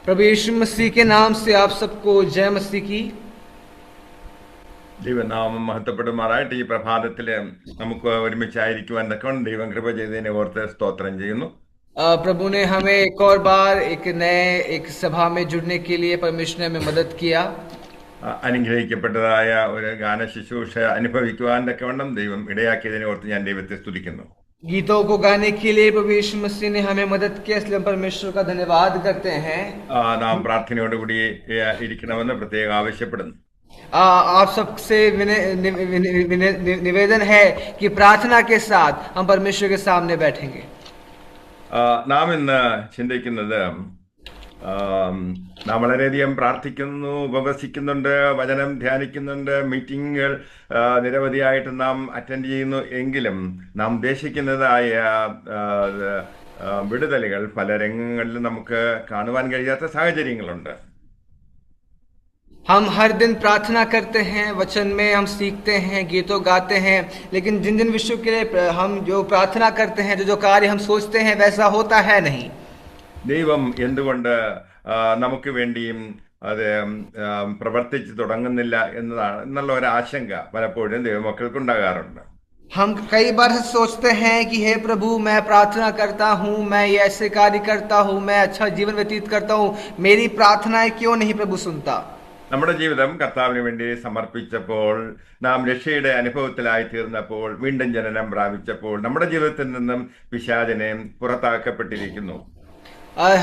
प्रभु यीशु मसीह के नाम से आप सबको जय मसीह की। ദൈവനാമം മഹത്വപ്പെടുമാറായിട്ട് ഈ പ്രഭാതത്തില് നമുക്ക് ഒരുമിച്ചായിരിക്കുവാൻ തക്കവണ്ണം ദൈവം കൃപ ചെയ്തതിനെ ഓർത്ത് സ്തോത്രം ചെയ്യുന്നു. प्रभु ने हमें एक और बार एक सभा में जुड़ने के लिए परमेश्वर ने हमें मदद किया। അനുഗ്രഹിക്കപ്പെട്ടതായ ഒരു ഗാന ശുശ്രൂഷ അനുഭവിക്കുവാൻ തക്കവണ്ണം ദൈവം ഇടയാക്കിയതിനെ ഓർത്ത് ഞാൻ ദൈവത്തെ സ്തുതിക്കുന്നു. गीतों को गाने के लिए प्रभु यीशु मसीह ने हमें मदद किया, इसलिए हम परमेश्वर का धन्यवाद करते हैं। നാം പ്രാർത്ഥനയോടുകൂടി ഇരിക്കണമെന്ന് പ്രത്യേകം ആവശ്യപ്പെടുന്നു. आप सबसे निवेदन है कि प्रार्थना के साथ हम परमेश्वर के सामने बैठेंगे। നാം ഇന്ന് ചിന്തിക്കുന്നത് നാം വളരെയധികം പ്രാർത്ഥിക്കുന്നു, ഉപവസിക്കുന്നുണ്ട്, വചനം ധ്യാനിക്കുന്നുണ്ട്, മീറ്റിങ്ങുകൾ നിരവധിയായിട്ട് നാം അറ്റൻഡ് ചെയ്യുന്നു. എങ്കിലും നാം ഉദ്ദേശിക്കുന്നതായ വിടുതലുകൾ പല രംഗങ്ങളിലും നമുക്ക് കാണുവാൻ കഴിയാത്ത സാഹചര്യങ്ങളുണ്ട്. हम हर दिन प्रार्थना करते हैं, वचन में हम सीखते हैं, गीतों गाते हैं, लेकिन जिन जिन विषयों के लिए हम जो प्रार्थना करते हैं, जो कार्य हम सोचते हैं वैसा होता है नहीं। ദൈവം എന്തുകൊണ്ട് നമുക്ക് വേണ്ടിയും അത് പ്രവർത്തിച്ചു തുടങ്ങുന്നില്ല എന്നുള്ള ഒരു ആശങ്ക പലപ്പോഴും ദൈവമക്കൾക്ക് ഉണ്ടാകാറുണ്ട്. हम कई बार सोचते हैं कि हे प्रभु, मैं प्रार्थना करता हूँ, मैं ये ऐसे कार्य करता हूँ, मैं अच्छा जीवन व्यतीत करता हूँ, मेरी प्रार्थनाएं क्यों नहीं प्रभु सुनता। നമ്മുടെ ജീവിതം കർത്താവിന് വേണ്ടി സമർപ്പിച്ചപ്പോൾ, നാം രക്ഷയുടെ അനുഭവത്തിലായി തീർന്നപ്പോൾ, വീണ്ടും ജനനം പ്രാപിച്ചപ്പോൾ നമ്മുടെ ജീവിതത്തിൽ നിന്നും പിശാചിനെ പുറത്താക്കപ്പെട്ടിരിക്കുന്നു.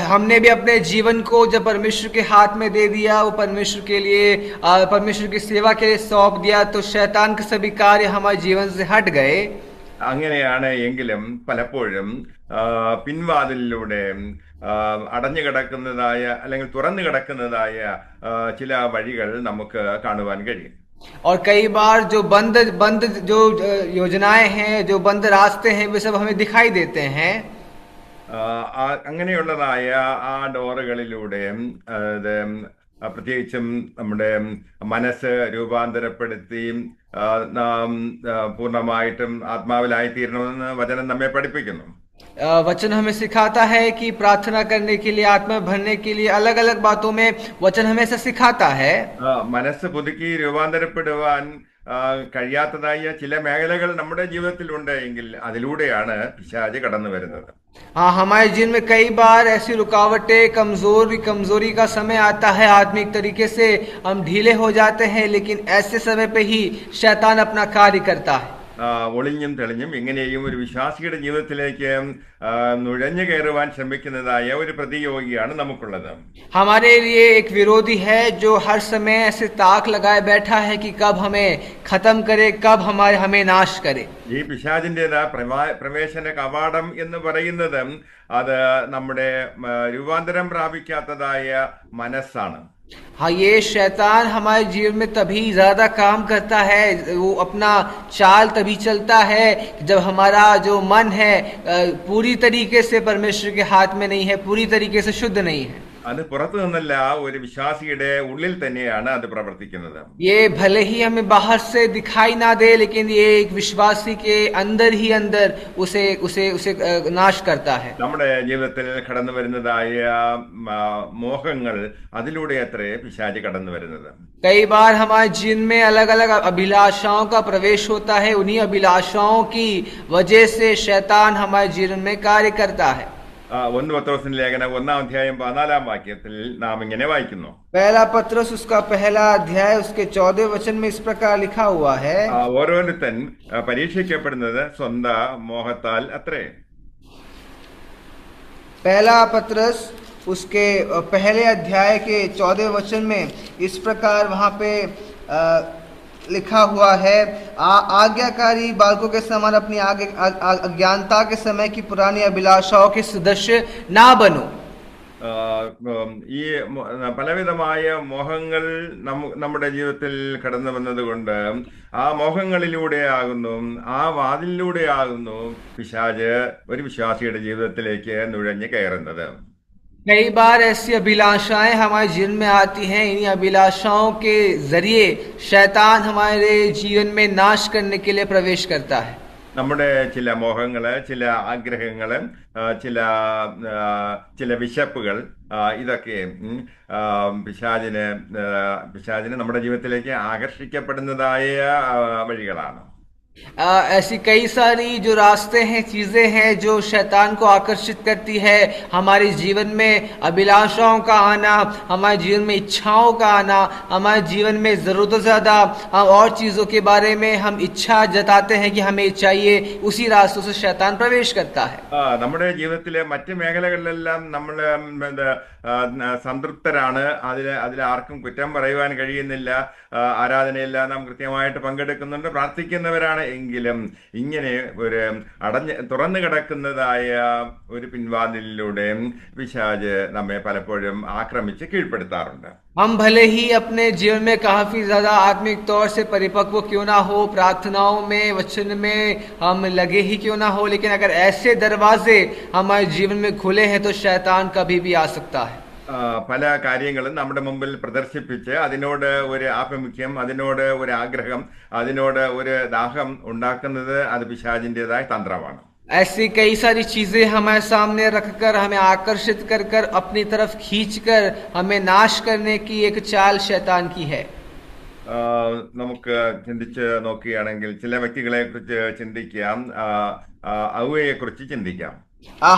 हमने भी अपने जीवन को जब परमेश्वर के हाथ में दे दिया, वो परमेश्वर के लिए परमेश्वर की सेवा के लिए सौंप दिया, तो शैतान के सभी कार्य हमारे जीवन से हट गए। അങ്ങനെയാണ് എങ്കിലും പലപ്പോഴും പിൻവാതിലിലൂടെ അടഞ്ഞു കിടക്കുന്നതായ അല്ലെങ്കിൽ തുറന്നു കിടക്കുന്നതായ ചില വഴികൾ നമുക്ക് കാണുവാൻ കഴിയും. और कई बार जो बंद जो योजनाएं हैं, जो बंद रास्ते हैं, वे सब हमें दिखाई देते हैं। അങ്ങനെയുള്ളതായ ആ ഡോറുകളിലൂടെ പ്രത്യേകിച്ചും നമ്മുടെ മനസ്സ് രൂപാന്തരപ്പെടുത്തി നാം പൂർണ്ണമായിട്ടും ആത്മാവിലായി തീരണമെന്ന് വചനം നമ്മെ പഠിപ്പിക്കുന്നു. वचन हमें सिखाता है कि प्रार्थना करने के लिए, आत्मा भरने के लिए अलग अलग बातों में वचन हमें ऐसा सिखाता है। മനസ്സ് പുതുക്കി രൂപാന്തരപ്പെടുവാൻ കഴിയാത്തതായ ചില മേഖലകൾ നമ്മുടെ ജീവിതത്തിലുണ്ട് എങ്കിൽ അതിലൂടെയാണ് പിശാച് കടന്നു വരുന്നത്. हाँ, हमारे जीवन में कई बार ऐसी रुकावटें, कमजोरी का समय आता है, आत्मिक तरीके से हम ढीले हो जाते हैं, लेकिन ऐसे समय पे ही शैतान अपना कार्य करता है। ഒളിഞ്ഞും തെളിഞ്ഞും എങ്ങനെയും ഒരു വിശ്വാസിയുടെ ജീവിതത്തിലേക്ക് നുഴഞ്ഞു കയറുവാൻ ശ്രമിക്കുന്നതായ ഒരു പ്രതിയോഗിയാണ് നമുക്കുള്ളത്. हमारे लिए एक विरोधी है जो हर समय ऐसे ताक लगाए बैठा है कि कब हमें खत्म करे, कब हमें नाश करे। ഈ പിശാചിൻ്റെതാ പ്രവേശന കവാടം എന്ന് പറയുന്നത് അത് നമ്മുടെ രൂപാന്തരം പ്രാപിക്കാത്തതായ മനസ്സാണ്. हाँ, ये शैतान हमारे जीवन में तभी ज्यादा काम करता है, वो अपना चाल तभी चलता है जब हमारा जो मन है पूरी तरीके से परमेश्वर के हाथ में नहीं है, पूरी तरीके से शुद्ध नहीं है। അത് പുറത്തു നിന്നല്ല, ഒരു വിശ്വാസിയുടെ ഉള്ളിൽ തന്നെയാണ് അത് പ്രവർത്തിക്കുന്നത്. ये भले ही हमें बाहर से दिखाई ना दे, लेकिन ये एक विश्वासी के अंदर ही अंदर उसे उसे उसे नाश करता है. നമ്മുടെ ജീവിതത്തിൽ കടന്നു വരുന്നതായ മോഹങ്ങൾ അതിലൂടെ അത്രേ പിശാച് കടന്നു വരുന്നത്. कई बार हमारे जीवन में अलग अलग अभिलाषाओं का प्रवेश होता है, उन्हीं अभिलाषाओं की वजह से शैतान हमारे जीवन में कार्य करता है. 1 പത്രോസിന്റെ ലേഖനം 1-ാം അധ്യായം 14-ാം വാക്യത്തിൽ നാം ഇങ്ങനെ വായിക്കുന്നു. पहला पत्रस उसका पहला अध्याय उसके 14वें वचन में इस प्रकार लिखा हुआ है, ഓരോരുത്തൻ പരീക്ഷിക്കപ്പെടുന്നത് സ്വന്തം മോഹത്താൽ അത്രേ. पहला पत्रस उसके पहले अध्याय के 14वें वचन में इस प्रकार वहां पे लिखा हुआ है, आज्ञाकारी बालकों के समान अपनी अज्ञानता के समय की पुरानी अभिलाषाओं के सदस्य ना बनो. ഈ പലവിധമായ മോഹങ്ങൾ നമ്മുടെ ജീവിതത്തിൽ കടന്നു വന്നതുകൊണ്ട് ആ മോഹങ്ങളിലൂടെ ആകുന്നു, ആ വാതിലിലൂടെ ആകുന്നു പിശാച് ഒരു വിശ്വാസിയുടെ ജീവിതത്തിലേക്ക് നുഴഞ്ഞു കയറുന്നത്. कई बार ऐसी अभिलाषाएं हमारे जीवन में आती हैं, इन्हीं अभिलाषाओं के जरिए शैतान हमारे जीवन में नाश करने के लिए प्रवेश करता है. നമ്മുടെ ചില മോഹങ്ങള്, ചില ആഗ്രഹങ്ങള്, ചില ചില വിശപ്പുകൾ, ഇതൊക്കെ പിശാചിന് നമ്മുടെ ജീവിതത്തിലേക്ക് ആകർഷിക്കപ്പെടുന്നതായ വഴികളാണ്. ऐसी कई सारी जो रास्ते हैं, चीजें हैं जो शैतान को आकर्षित करती है। हमारे जीवन में अभिलाषाओं का आना, हमारे जीवन में इच्छाओं का आना, हमारे जीवन में जरूरत से ज्यादा हम और चीजों के बारे में हम इच्छा जताते हैं कि हमें चाहिए, उसी रास्तों से शैतान प्रवेश करता है। നമ്മുടെ ജീവിതത്തിലെ മറ്റ് മേഖലകളിലെല്ലാം നമ്മൾ സംതൃപ്തരാണ്. അതിൽ ആർക്കും കുറ്റം പറയുവാൻ കഴിയുന്നില്ല. ആരാധനയെല്ലാം നാം കൃത്യമായിട്ട് പങ്കെടുക്കുന്നുണ്ട്, പ്രാർത്ഥിക്കുന്നവരാണ്. എങ്കിലും ഇങ്ങനെ ഒരു തുറന്നു കിടക്കുന്നതായ ഒരു പിൻവാതിലിലൂടെ പിശാച് നമ്മെ പലപ്പോഴും ആക്രമിച്ച് കീഴ്പ്പെടുത്താറുണ്ട്. हम भले ही अपने जीवन में काफी ज्यादा आत्मिक तौर से परिपक्व क्यों ना हो, प्रार्थनाओं में, वचन में हम लगे ही क्यों ना हो, लेकिन अगर ऐसे दरवाजे हमारे जीवन में खुले हैं तो शैतान कभी भी आ सकता है। പല കാര്യങ്ങളും നമ്മുടെ മുമ്പിൽ പ്രദർശിപ്പിച്ച് അതിനോട് ഒരു ആഭിമുഖ്യം, അതിനോട് ഒരു ആഗ്രഹം, അതിനോട് ഒരു ദാഹം ഉണ്ടാക്കുന്നത് അത് പിശാചിൻ്റെതായ തന്ത്രമാണ്. ऐसी कई सारी चीजें हमारे सामने रखकर हमें आकर्षित कर कर अपनी तरफ खींचकर हमें नाश करने की एक चाल शैतान की है। നമുക്ക് ചിന്തിച്ച് നോക്കുകയാണെങ്കിൽ ചില വ്യക്തികളെ കുറിച്ച് ചിന്തിക്കാം, അവയെ കുറിച്ച് ചിന്തിക്കാം.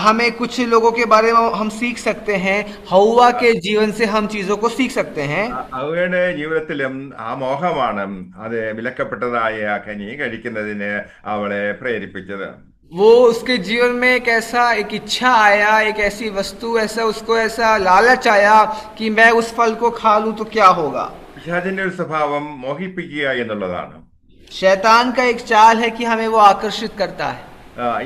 हमें कुछ लोगों के बारे में हम सीख सकते हैं, हौवा के जीवन से हम चीजों को सीख सकते हैं। അവയുടെ ജീവിതത്തിലും ആ മോഹമാണ് അത് വിലക്കപ്പെട്ടതായ കനി കഴിക്കുന്നതിന് അവളെ പ്രേരിപ്പിച്ചത്. वो उसके जीवन में एक ऐसा एक इच्छा आया, एक ऐसी वस्तु, ऐसा उसको ऐसा लालच आया कि मैं उस फल को खा लूं तो क्या होगा। പിശാചിന്റെ ഒരു സ്വഭാവം മോഹിപ്പിക്കുക എന്നുള്ളതാണ്. शैतान का एक चाल है कि हमें वो आकर्षित करता है।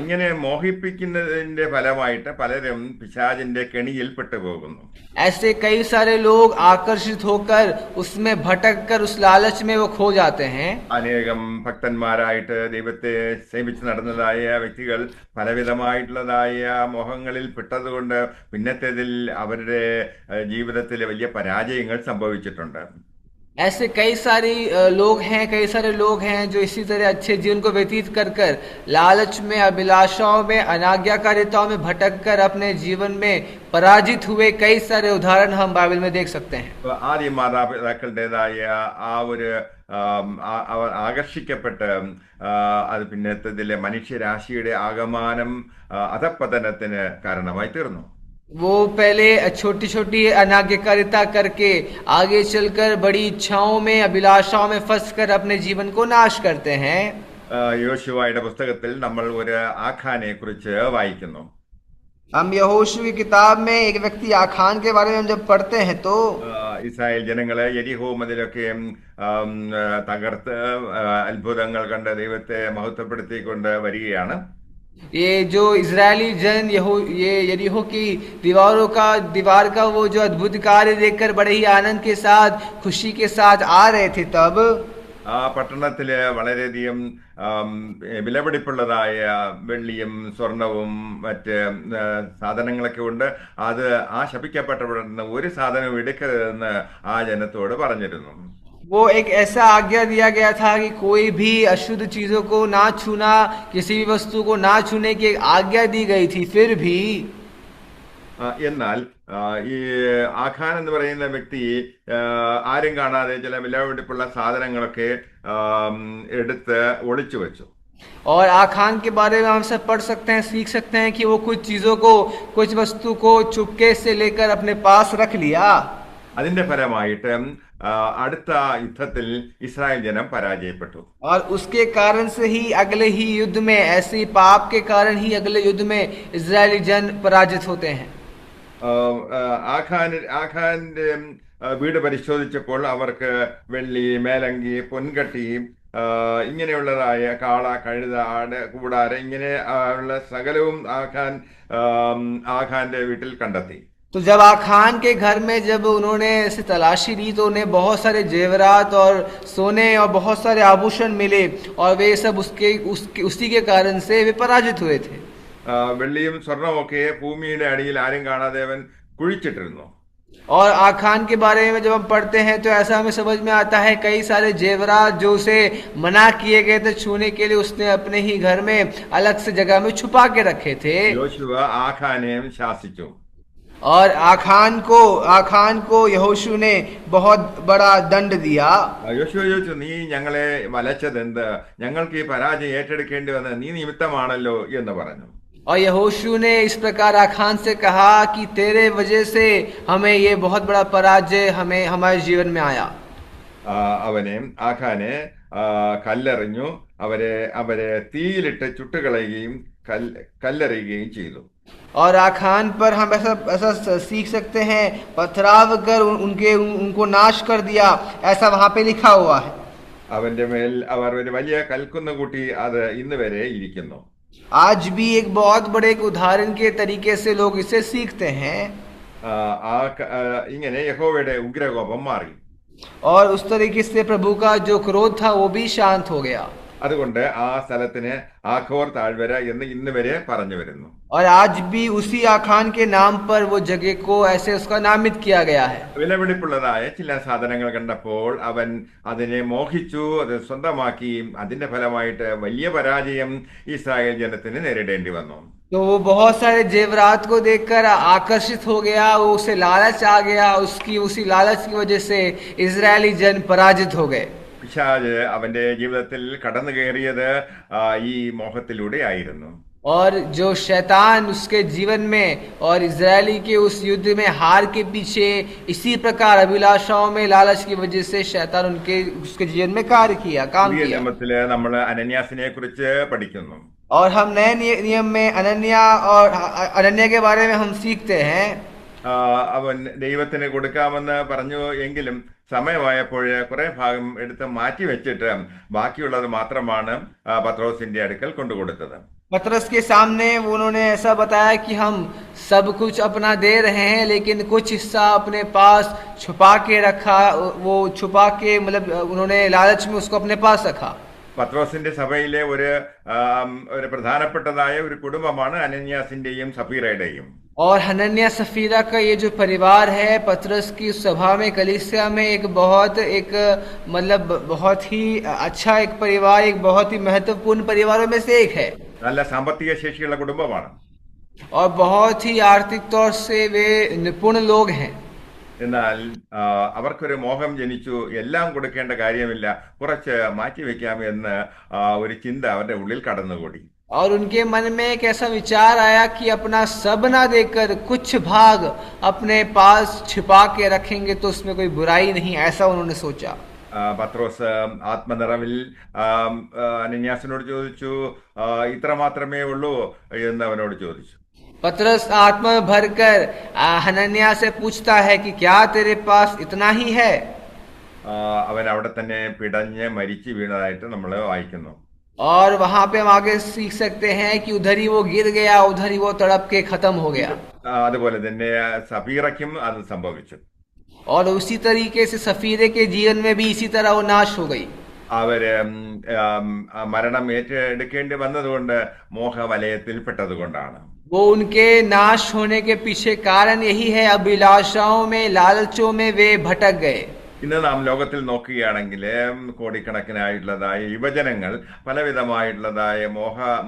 ഇങ്ങനെ മോഹിപ്പിക്കുന്നതിന്റെ ഫലമായിട്ട് പലരും പിശാചിന്റെ കെണിയിൽ പെട്ടുപോകുന്നു. ऐसे कई सारे लोग आकर्षित होकर उसमें भटक कर उस लालच में वो खो जाते हैं। അനേകം ഭക്തന്മാരായിട്ട് ദൈവത്തെ സേവിച്ച് നടന്നതായ വ്യക്തികൾ പലവിധമായിട്ടുള്ളതായ മോഹങ്ങളിൽ പെട്ടതുകൊണ്ട് പിന്നത്തേതിൽ അവരുടെ ജീവിതത്തിൽ വലിയ പരാജയങ്ങൾ സംഭവിച്ചിട്ടുണ്ട്. ऐसे कई सारे लोग हैं जो इसी तरह अच्छे जीवन को व्यतीत कर कर लालच में, अभिलाषाओं में, अनाज्ञाकारिताओं में भटक कर अपने जीवन में पराजित हुए कई सारे उदाहरण हम बाइबल में देख सकते हैं. ആദ്യ മാതാപിതാക്കളുടേതായ ആ ഒരു അവർ ആകർഷിക്കപ്പെട്ട് അത് പിന്നത്തേതിലെ മനുഷ്യരാശിയുടെ ആകമാനം അധപ്പതനത്തിന് കാരണമായി തീർന്നു. वो पहले छोटी छोटी अनाज्ञाकारिता करके आगे चलकर बड़ी इच्छाओं में, अभिलाषाओं में फंसकर अपने जीवन को नाश करते हैं. യോശുവയുടെ പുസ്തകത്തിൽ നമ്മൾ ഒരു ആഖാനെ കുറിച്ച് വായിക്കുന്നു. हम यहोशू की किताब में एक व्यक्ति आखान के बारे में हम जब पढ़ते हैं तो ഇസ്രായേൽ ജനങ്ങളെ യെരിഹോ മതിലൊക്കെ തകർത്ത് അത്ഭുതങ്ങൾ കണ്ട് ദൈവത്തെ മഹത്വപ്പെടുത്തിക്കൊണ്ട് വരികയാണ്. ये जो इजरायली जन ये यरीहो की दीवार का वो जो अद्भुत कार्य देखकर बड़े ही आनंद के साथ, खुशी के साथ आ रहे थे, तब ആ പട്ടണത്തില് വളരെയധികം വിലപിടിപ്പുള്ളതായ വെള്ളിയും സ്വർണവും മറ്റ് സാധനങ്ങളൊക്കെ ഉണ്ട്. അത് ആ ശപിക്കപ്പെട്ടപ്പെടുന്ന ഒരു സാധനവും എടുക്കരുതെന്ന് ആ ജനത്തോട് പറഞ്ഞിരുന്നു. वो एक ऐसा आज्ञा दिया गया था कि कोई भी अशुद्ध चीजों को ना छूना, किसी भी वस्तु को ना छूने की आज्ञा दी गई थी. फिर भी എന്നാൽ ഈ ആഖാൻ എന്ന് പറയുന്ന വ്യക്തി ആരും കാണാതെ ചില വിലപിടിപ്പുള്ള സാധനങ്ങളൊക്കെ എടുത്ത് ഒളിച്ചു വെച്ചു. और आखान के बारे में हम सब पढ़ सकते हैं, सीख सकते हैं कि वो कुछ चीजों को, कुछ वस्तु को चुपके से लेकर अपने पास रख लिया. അതിന്റെ ഫലമായിട്ട് അടുത്ത യുദ്ധത്തിൽ ഇസ്രായേൽ ജനം പരാജയപ്പെട്ടു. और उसके कारण से ही अगले ही युद्ध में, ऐसे ही पाप के कारण ही अगले युद्ध में इजरायली जन पराजित होते हैं. ആഖാന്റെ വീട് പരിശോധിച്ചപ്പോൾ അവർക്ക് വെള്ളി, മേലങ്കി, പൊൻകട്ടി, ഇങ്ങനെയുള്ളതായ കാള, കഴുത, ആട്, കൂടാരം, ഇങ്ങനെ ഉള്ള സകലവും ആഖാന്റെ വീട്ടിൽ കണ്ടെത്തി. तो जब आखान के घर में जब उन्होंने ऐसे तलाशी ली तो उन्हें बहुत सारे जेवरात और सोने और बहुत सारे आभूषण मिले, और वे सब उसी के कारण से वे पराजित हुए थे. വെള്ളിയും സ്വർണമൊക്കെ ഭൂമിയുടെ അടിയിൽ ആരും കാണാതെ അവൻ കുഴിച്ചിട്ടിരുന്നു. और आखान के बारे में जब हम पढ़ते हैं तो ऐसा हमें समझ में आता है कई सारे जेवरात जो उसे मना किए गए थे छूने के लिए, उसने अपने ही घर में अलग से जगह में छुपा के रखे थे। യോശുവ ആഖാനെയും ശാസിച്ചു. और आखान को यहोशू ने बहुत बड़ा दंड दिया। യോശുവ ചോദിച്ചു, നീ ഞങ്ങളെ വലച്ചത് എന്ത്? ഞങ്ങൾക്ക് ഈ പരാജയം ഏറ്റെടുക്കേണ്ടി വന്നത് നീ നിമിത്തമാണല്ലോ എന്ന് പറഞ്ഞു. और यहोशू ने इस प्रकार आखान से कहा कि तेरे वजह से हमें ये बहुत बड़ा पराजय हमें हमारे जीवन में आया। അവനെ ആഖാനെ കല്ലെറിഞ്ഞു, അവരെ തീയിലിട്ട് ചുട്ടുകളയുകയും കല്ലെറിയുകയും ചെയ്തു. और आखान पर हम ऐसा सीख सकते हैं, पथराव कर उनको नाश कर दिया, ऐसा वहां पे लिखा हुआ है। അവന്റെ മേൽ അവർ ഒരു വലിയ കൽക്കുന്ന് കൂട്ടി അത് ഇന്ന് വരെ ഇരിക്കുന്നു. आज भी एक बहुत बड़े एक उदाहरण के तरीके से लोग इसे सीखते हैं। ഇങ്ങനെ യഹോവയുടെ ഉഗ്രകോപം മാറി. और उस तरीके से प्रभु का जो क्रोध था वो भी शांत हो गया. അതുകൊണ്ട് ആ സ്ഥലത്തിന് ആഖോർ താഴ്വര എന്ന് ഇന്ന് വരെ പറഞ്ഞു വരുന്നു. और आज भी उसी आखान के नाम पर वो जगह को ऐसे उसका नामित किया गया है. വിലപിടിപ്പുള്ളതായ ചില സാധനങ്ങൾ കണ്ടപ്പോൾ അവൻ അതിനെ മോഹിച്ചു, അത് സ്വന്തമാക്കി. അതിന്റെ ഫലമായിട്ട് വലിയ പരാജയം ഇസ്രായേൽ ജനത്തിന് നേരിടേണ്ടി വന്നു. तो वो बहुत सारे जेवरात को देखकर आकर्षित हो गया, वो उसे लालच आ गया, उसी लालच की वजह से इजरायली जन पराजित हो गए. പിശാച് അവന്റെ ജീവിതത്തിൽ കടന്നു കയറിയത് ഈ മോഹത്തിലൂടെ ആയിരുന്നു. और जो शैतान उसके जीवन में और इजरायली के उस युद्ध में हार के पीछे इसी प्रकार अभिलाषाओं में लालच की वजह से शैतान उसके जीवन में काम किया. നമ്മൾ അനന്യാസിനെ കുറിച്ച് പഠിക്കുന്നു. और हम नए नियम में अनन्या के बारे में हम सीखते हैं. അവൻ ദൈവത്തിന് കൊടുക്കാമെന്ന് പറഞ്ഞു, എങ്കിലും സമയമായപ്പോൾ കുറെ ഭാഗം എടുത്ത് മാറ്റി വെച്ചിട്ട് ബാക്കിയുള്ളത് മാത്രമാണ് പത്രോസിന്റെ അടുക്കൽ കൊണ്ടുകൊടുത്തത്. पतरस के सामने उन्होंने ऐसा बताया कि हम सब कुछ अपना दे रहे हैं, लेकिन कुछ हिस्सा अपने पास छुपा के रखा. वो छुपा के मतलब उन्होंने लालच में उसको अपने पास रखा. പത്രോസിന്റെ സഭയിലെ ഒരു പ്രധാനപ്പെട്ടതായ ഒരു കുടുംബമാണ് അനന്യാസിന്റെയും സഫീറയുടെയും. और हनन्या सफीरा का ये जो परिवार है पतरस की सभा में कलीसिया में एक बहुत ही अच्छा एक परिवार, एक बहुत ही महत्वपूर्ण परिवारों में से एक है. നല്ല സാമ്പത്തിക ശേഷിയുള്ള കുടുംബമാണ്. और बहुत ही आर्थिक तौर से वे निपुण लोग हैं. എന്നാൽ അവർക്കൊരു മോഹം ജനിച്ചു, എല്ലാം കൊടുക്കേണ്ട കാര്യമില്ല, കുറച്ച് മാറ്റിവെക്കാമെന്ന് ഒരു ചിന്ത അവരുടെ ഉള്ളിൽ കടന്നുകൂടി. और उनके मन में एक ऐसा विचार आया कि अपना सब ना देकर कुछ भाग अपने पास छिपा के रखेंगे तो उसमें कोई बुराई नहीं, ऐसा उन्होंने सोचा. പത്രോസ് ആത്മനിറവിൽ അനന്യാസിനോട് ചോദിച്ചു, ഇത്ര മാത്രമേ ഉള്ളൂ എന്ന് അവനോട് ചോദിച്ചു. पतरस आत्मा में भरकर हनन्या से पूछता है कि क्या तेरे पास इतना ही है. അവൻ അവിടെ തന്നെ പിടഞ്ഞ് മരിച്ചു വീണതായിട്ട് നമ്മൾ വായിക്കുന്നു. और वहां पे हम आगे सीख सकते हैं कि उधर ही वो गिर गया, उधर ही वो तड़प के खत्म हो गया. അതുപോലെ തന്നെ സഫീറയ്ക്കും അത് സംഭവിച്ചു. और उसी तरीके से सफीरे के जीवन में भी इसी तरह वो नाश हो गई. അവര് മരണം ഏറ്റെടുക്കേണ്ടി വന്നതുകൊണ്ട് മോഹവലയത്തിൽ പെട്ടതുകൊണ്ടാണ്. वो उनके नाश होने के पीछे कारण यही है, अभिलाषाओं में लालचों में वे भटक गए. ഇന്ന് നാം ലോകത്തിൽ നോക്കുകയാണെങ്കിൽ കോടിക്കണക്കിനായിട്ടുള്ളതായ യുവജനങ്ങൾ പലവിധമായിട്ടുള്ളതായ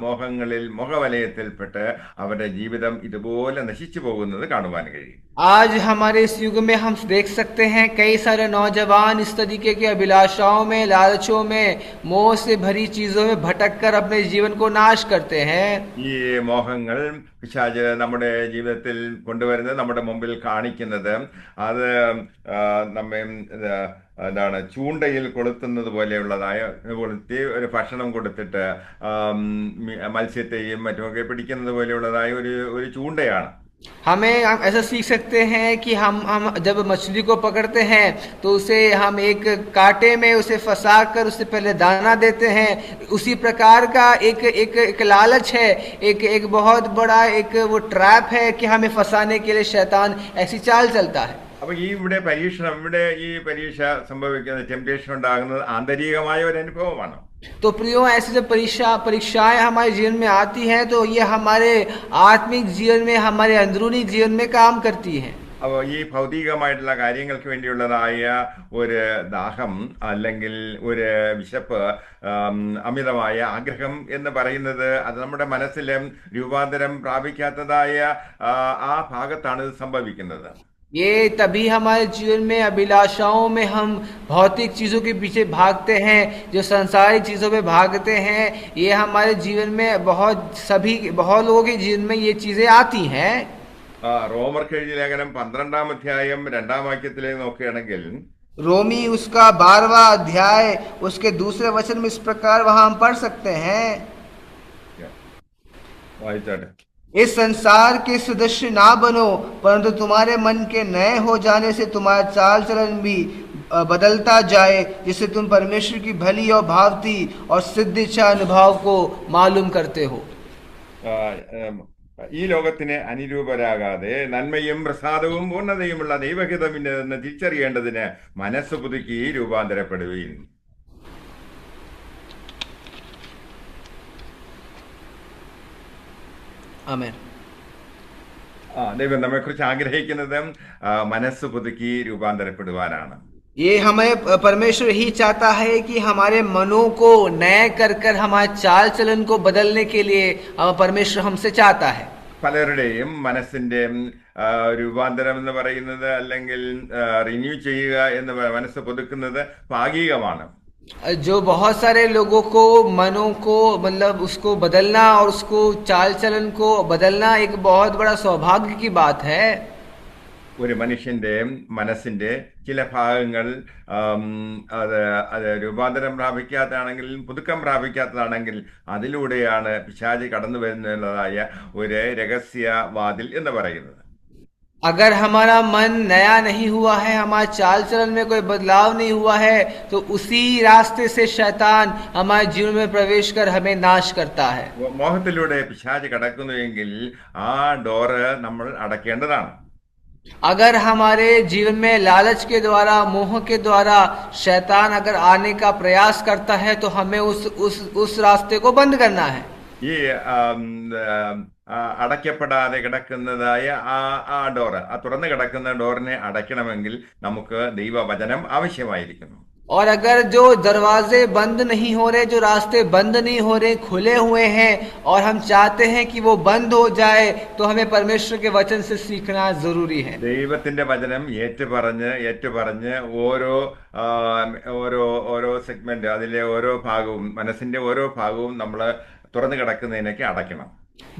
മോഹങ്ങളിൽ മോഹവലയത്തിൽപ്പെട്ട് അവരുടെ ജീവിതം ഇതുപോലെ നശിച്ചു പോകുന്നത് കാണുവാൻ കഴിയും. आज हमारे इस युग में हम देख सकते हैं कई सारे नौजवान इस तरीके के अभिलाषाओं में, लालचों में, मोह से भरी चीजों में भटक कर अपने जीवन को नाश करते हैं. ഈ മോഹങ്ങൾ പിശാച് നമ്മുടെ ജീവിതത്തിൽ കൊണ്ടുവരുന്നത്, നമ്മുടെ മുമ്പിൽ കാണിക്കുന്നത്, അത് നമ്മെ എന്താണ് ചൂണ്ടയിൽ കൊളുത്തുന്നത് പോലെയുള്ളതായ കൊളുത്തി ഒരു ഭക്ഷണം കൊടുത്തിട്ട് മത്സ്യത്തെയും മറ്റുമൊക്കെ പിടിക്കുന്നത് പോലെയുള്ളതായ ഒരു ചൂണ്ടയാണ്. हमें ऐसा सीख सकते हैं कि हम जब मछली को पकड़ते हैं तो उसे हम एक कांटे में उसे फंसा कर उससे पहले दाना देते हैं. उसी प्रकार का एक लालच है, एक बहुत बड़ा एक वो ट्रैप है कि हमें फंसाने के लिए शैतान ऐसी चाल चलता है. അപ്പൊ ഈ പരീക്ഷ സംഭവിക്കുന്ന ടെംപ്റ്റേഷൻ ഉണ്ടാകുന്നത് ആന്തരികമായ ഒരു അനുഭവമാണ്. तो प्रियो, ऐसी जब परीक्षाएं हमारे जीवन में आती हैं तो ये हमारे आत्मिक जीवन में, हमारे अंदरूनी जीवन में काम करती हैं. അപ്പോൾ ഈ ഭൗതികമായിട്ടുള്ള കാര്യങ്ങൾക്ക് വേണ്ടിയുള്ളതായ ഒരു ദാഹം അല്ലെങ്കിൽ ഒരു വിശപ്പ്, അമിതമായ ആഗ്രഹം എന്ന് പറയുന്നത് അത് നമ്മുടെ മനസ്സിലും രൂപാന്തരം പ്രാപിക്കാത്തതായ ആ ഭാഗത്താണ് ഇത് സംഭവിക്കുന്നത്. ये तभी हमारे जीवन में अभिलाषाओं में हम भौतिक चीजों के पीछे भागते हैं, जो संसारिक चीजों पे भागते हैं। ये हमारे जीवन में बहुत लोगों के जीवन में ये चीजें आती हैं। റോമർക്ക് എഴുതിയ ലേഖനം 12-ാം അധ്യായം 2-ാം വാക്യത്തിലേക്ക് നോക്കുകയാണെങ്കിൽ रोमी उसका 12वां अध्याय उसके दूसरे वचन में इस प्रकार वहां हम पढ़ सकते हैं, വായിച്ചാട്ടെ. इस संसार के सदस्य ना बनो, परंतु तुम्हारे मन के नए हो जाने से तुम्हारा चाल चलन भी बदलता जाए, जिससे तुम परमेश्वर की भली और भावती और सिद्ध इच्छा अनुभाव को मालूम करते हो। ഈ ലോകത്തിന് അനുരൂപരാകാതെ നന്മയും പ്രസാദവും പൂർണ്ണതയുമുള്ള ദൈവഹിതം ഇന്നതെന്ന് തിരിച്ചറിയേണ്ടതിന് മനസ്സ് പുതുക്കി രൂപാന്തരപ്പെടുകയും. ആമേൻ. ദൈവം നമ്മെക്കുറിച്ച് ആഗ്രഹിക്കുന്നത് മനസ്സ് പുതുക്കി രൂപാന്തരപ്പെടുവാനാണ്. ये हमें परमेश्वर ही चाहता है कि हमारे मनों को नए कर कर हमारे चाल चलन को बदलने के लिए परमेश्वर हमसे चाहता है. പലരുടെയും മനസ്സിന്റെ രൂപാന്തരം എന്ന് പറയുന്നത് അല്ലെങ്കിൽ റിന്യൂ ചെയ്യുക എന്ന് മനസ്സ് പുതുക്കുന്നത് ഭാഗികമാണ്. जो बहुत सारे लोगों को मनों को मतलब उसको बदलना और उसको चाल चलन को बदलना एक बहुत बड़ा सौभाग्य की बात है. ഒരു മനുഷ്യന്റെ മനസ്സിന്റെ ചില ഭാഗങ്ങൾ അത് രൂപാന്തരം പ്രാപിക്കാത്തതാണെങ്കിൽ, പുതുക്കം പ്രാപിക്കാത്തതാണെങ്കിൽ അതിലൂടെയാണ് പിശാച് കടന്നു വരുന്നതായ ഒരു രഹസ്യവാതിൽ എന്ന് പറയുന്നത്. अगर हमारा मन नया नहीं हुआ है, हमारे चाल चलन में कोई बदलाव नहीं हुआ है, तो उसी रास्ते से शैतान हमारे जीवन में प्रवेश कर हमें नाश करता है. മോഹത്തിലൂടെ പിശാച് കടക്കുന്നുവെങ്കിൽ ആ ഡോറ് നമ്മൾ അടയ്ക്കേണ്ടതാണ്. अगर हमारे जीवन में लालच के द्वारा, मोह के द्वारा शैतान अगर आने का प्रयास करता है, तो हमें उस रास्ते को बंद करना है. ഈ അടയ്ക്കപ്പെടാതെ കിടക്കുന്നതായ ആ ഡോറ്, ആ തുറന്നു കിടക്കുന്ന ഡോറിനെ അടയ്ക്കണമെങ്കിൽ നമുക്ക് ദൈവവചനം ആവശ്യമായിരിക്കുന്നു. और अगर जो दरवाजे बंद नहीं हो रहे, जो रास्ते बंद नहीं हो रहे, खुले हुए हैं और हम चाहते हैं कि वो बंद हो जाए, तो हमें परमेश्वर के वचन से सीखना जरूरी है. ദൈവത്തിന്റെ വചനം ഏറ്റുപറഞ്ഞ് ഓരോ സെഗ്മെന്റ്, അതിലെ ഓരോ ഭാഗവും, മനസ്സിന്റെ ഓരോ ഭാഗവും നമ്മൾ തുറന്നു കിടക്കുന്നതിനൊക്കെ അടയ്ക്കണം.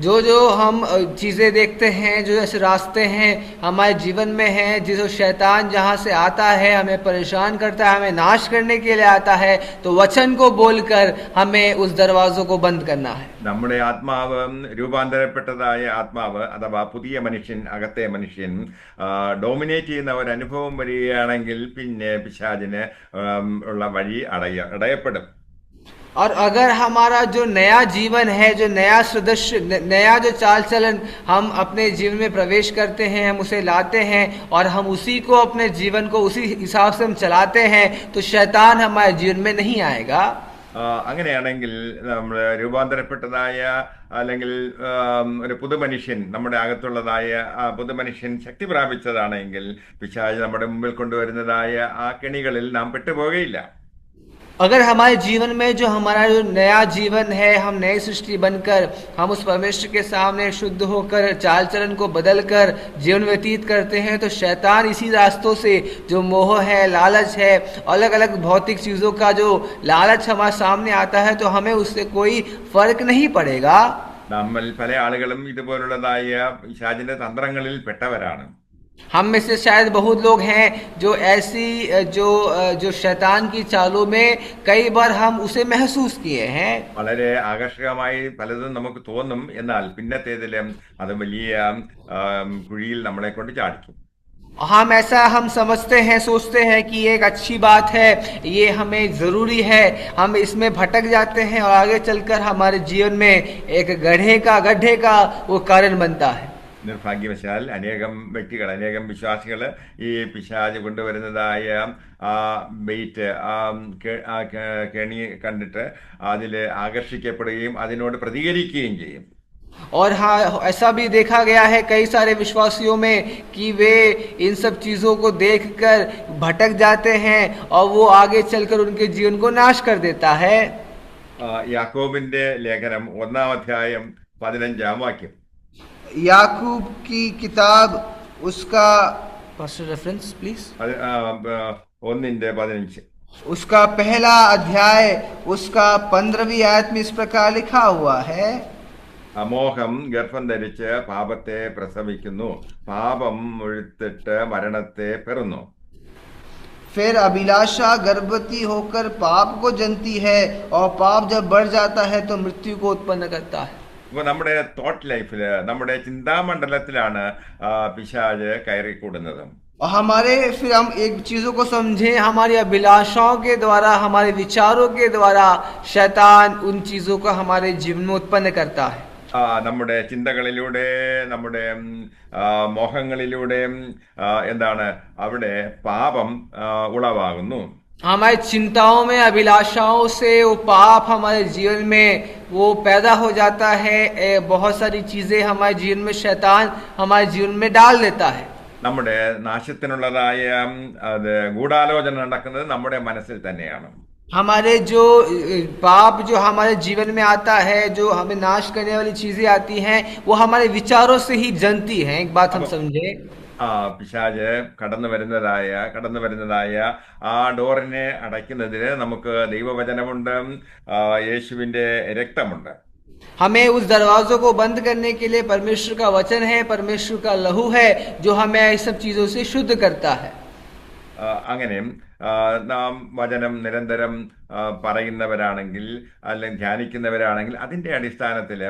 जो हम चीजें देखते हैं, जो ऐसे रास्ते हैं हमारे जीवन में हैं, जिसको शैतान जहाँ से आता है हमें परेशान करता है, हमें नाश करने के लिए आता है, तो वचन को बोलकर हमें उस दरवाजों को बंद करना है. നമ്മുടെ ആത്മാവ്, രൂപാന്തരപ്പെട്ടതായ ആത്മാവ് അഥവാ പുതിയ മനുഷ്യൻ, അകത്തെ മനുഷ്യൻ ഡോമിനേറ്റ് ചെയ്യുന്ന ഒരു അനുഭവം വരികയാണെങ്കിൽ പിന്നെ പിശാചിന് ഉള്ള വഴി അടയപ്പെടും. और अगर हमारा जो नया जीवन है, जो नया सदस्य, नया जो चाल चलन हम अपने जीवन में प्रवेश करते हैं, हम उसे लाते हैं और हम उसी को अपने जीवन को उसी हिसाब से हम चलाते हैं, तो शैतान हमारे जीवन में नहीं आएगा. അങ്ങനെയാണെങ്കിൽ നമ്മൾ രൂപാന്തരപ്പെട്ടതായ അല്ലെങ്കിൽ ഒരു പുതുമനുഷ്യൻ നമ്മുടെ അകത്തുള്ളതായ ആ പുതുമനുഷ്യൻ ശക്തി പ്രാപിച്ചതാണെങ്കിൽ പിശാച് നമ്മുടെ മുമ്പിൽ കൊണ്ടുവരുന്നതായ ആ കെണികളിൽ നാം പെട്ടുപോകുകയില്ല. अगर हमारे जीवन में जो हमारा जो नया जीवन है, हम नई सृष्टि बनकर हम उस परमेश्वर के सामने शुद्ध होकर चाल चलन को बदलकर जीवन व्यतीत करते हैं, तो शैतान इसी रास्तों से, जो मोह है, लालच है, अलग अलग भौतिक चीजों का जो लालच हमारे सामने आता है, तो हमें उससे कोई फर्क नहीं पड़ेगा. നമ്മൾ പല ആളുകളും ഇതുപോലുള്ളതായ പിശാചിന്റെ തന്ത്രങ്ങളിൽ പെട്ടവരാണ്. हम में से शायद बहुत लोग हैं जो ऐसी जो शैतान की चालों में कई बार हम उसे महसूस किए हैं. വളരെ ആകർഷകമായി പലതും നമുക്ക് തോന്നും, എന്നാൽ പിന്നത്തേതിലും അത് വലിയ കുഴിയിൽ നമ്മളെ കൊണ്ട് ചാടിക്കും. हम समझते हैं, सोचते हैं कि ये एक अच्छी बात है, ये हमें जरूरी है, हम इसमें भटक जाते हैं और आगे चलकर हमारे जीवन में एक गड्ढे का वो कारण बनता है. നിർഭാഗ്യവശാൽ അനേകം വ്യക്തികൾ, അനേകം വിശ്വാസികൾ ഈ പിശാച് കൊണ്ടുവരുന്നതായ ആ ബെയ്റ്റ്, ആ കെണി കണ്ടിട്ട് അതിൽ ആകർഷിക്കപ്പെടുകയും അതിനോട് പ്രതികരിക്കുകയും ചെയ്യും. और हाँ, ऐसा भी देखा गया है कई सारे विश्वासियों में कि वे इन सब चीजों को देखकर भटक जाते हैं और वो आगे चलकर उनके जीवन को नाश कर देता है। യാക്കോബിന്റെ ലേഖനം 1-ാം അധ്യായം 15-ാം വാക്യം. याकूब की किताब उसका पास्टर रेफरेंस प्लीज। 1:15. उसका पहला अध्याय उसका 15वीं आयत में इस प्रकार लिखा हुआ है, അമോഹം ഗർഭം ധരിച്ച് പാപത്തെ പ്രസവിക്കുന്നു, പാപം മുഴുത്തിട്ട് മരണത്തെ പെറുന്നു. फिर अभिलाषा गर्भवती होकर पाप को जनती है और पाप जब बढ़ जाता है तो मृत्यु को उत्पन्न करता है। ഇപ്പൊ നമ്മുടെ തോട്ട് ലൈഫില്, നമ്മുടെ ചിന്താമണ്ഡലത്തിലാണ് പിശാച് കയറിക്കൂടുന്നത്. और हमारे फिर हम एक चीजों को समझें, हमारी अभिलाषाओं के द्वारा, हमारे विचारों के द्वारा शैतान उन चीजों को हमारे जीवन में उत्पन्न करता है। നമ്മുടെ ചിന്തകളിലൂടെ, നമ്മുടെ മോഹങ്ങളിലൂടെ എന്താണ് അവിടെ പാപം ഉളവാകുന്നു. हमारी चिंताओं में, अभिलाषाओं से वो पाप हमारे जीवन में वो पैदा हो जाता है। बहुत सारी चीजें हमारे जीवन में शैतान हमारे जीवन में डाल देता है। നമ്മുടെ നാശത്തിനുള്ളതായ അത് ഗൂഢാലോചന നടക്കുന്നത് നമ്മുടെ മനസ്സിൽ തന്നെയാണ്. हमारे जो पाप जो हमारे जीवन में आता है, जो हमें नाश करने वाली चीजें आती हैं, वो हमारे विचारों से ही जनती हैं। एक बात हम समझे, പിശാച് കടന്നു വരുന്നതായ ആ ഡോറിനെ അടയ്ക്കുന്നതിന് നമുക്ക് ദൈവവചനമുണ്ട്, യേശുവിന്റെ രക്തമുണ്ട്. हमें उस दरवाजों को बंद करने के लिए परमेश्वर का वचन है, परमेश्वर का लहू है जो हमें इस सब चीजों से शुद्ध करता है। അങ്ങനെ നാം വചനം നിരന്തരം പറയുന്നവരാണെങ്കിൽ അല്ലെങ്കിൽ ധ്യാനിക്കുന്നവരാണെങ്കിൽ അതിൻ്റെ അടിസ്ഥാനത്തിൽ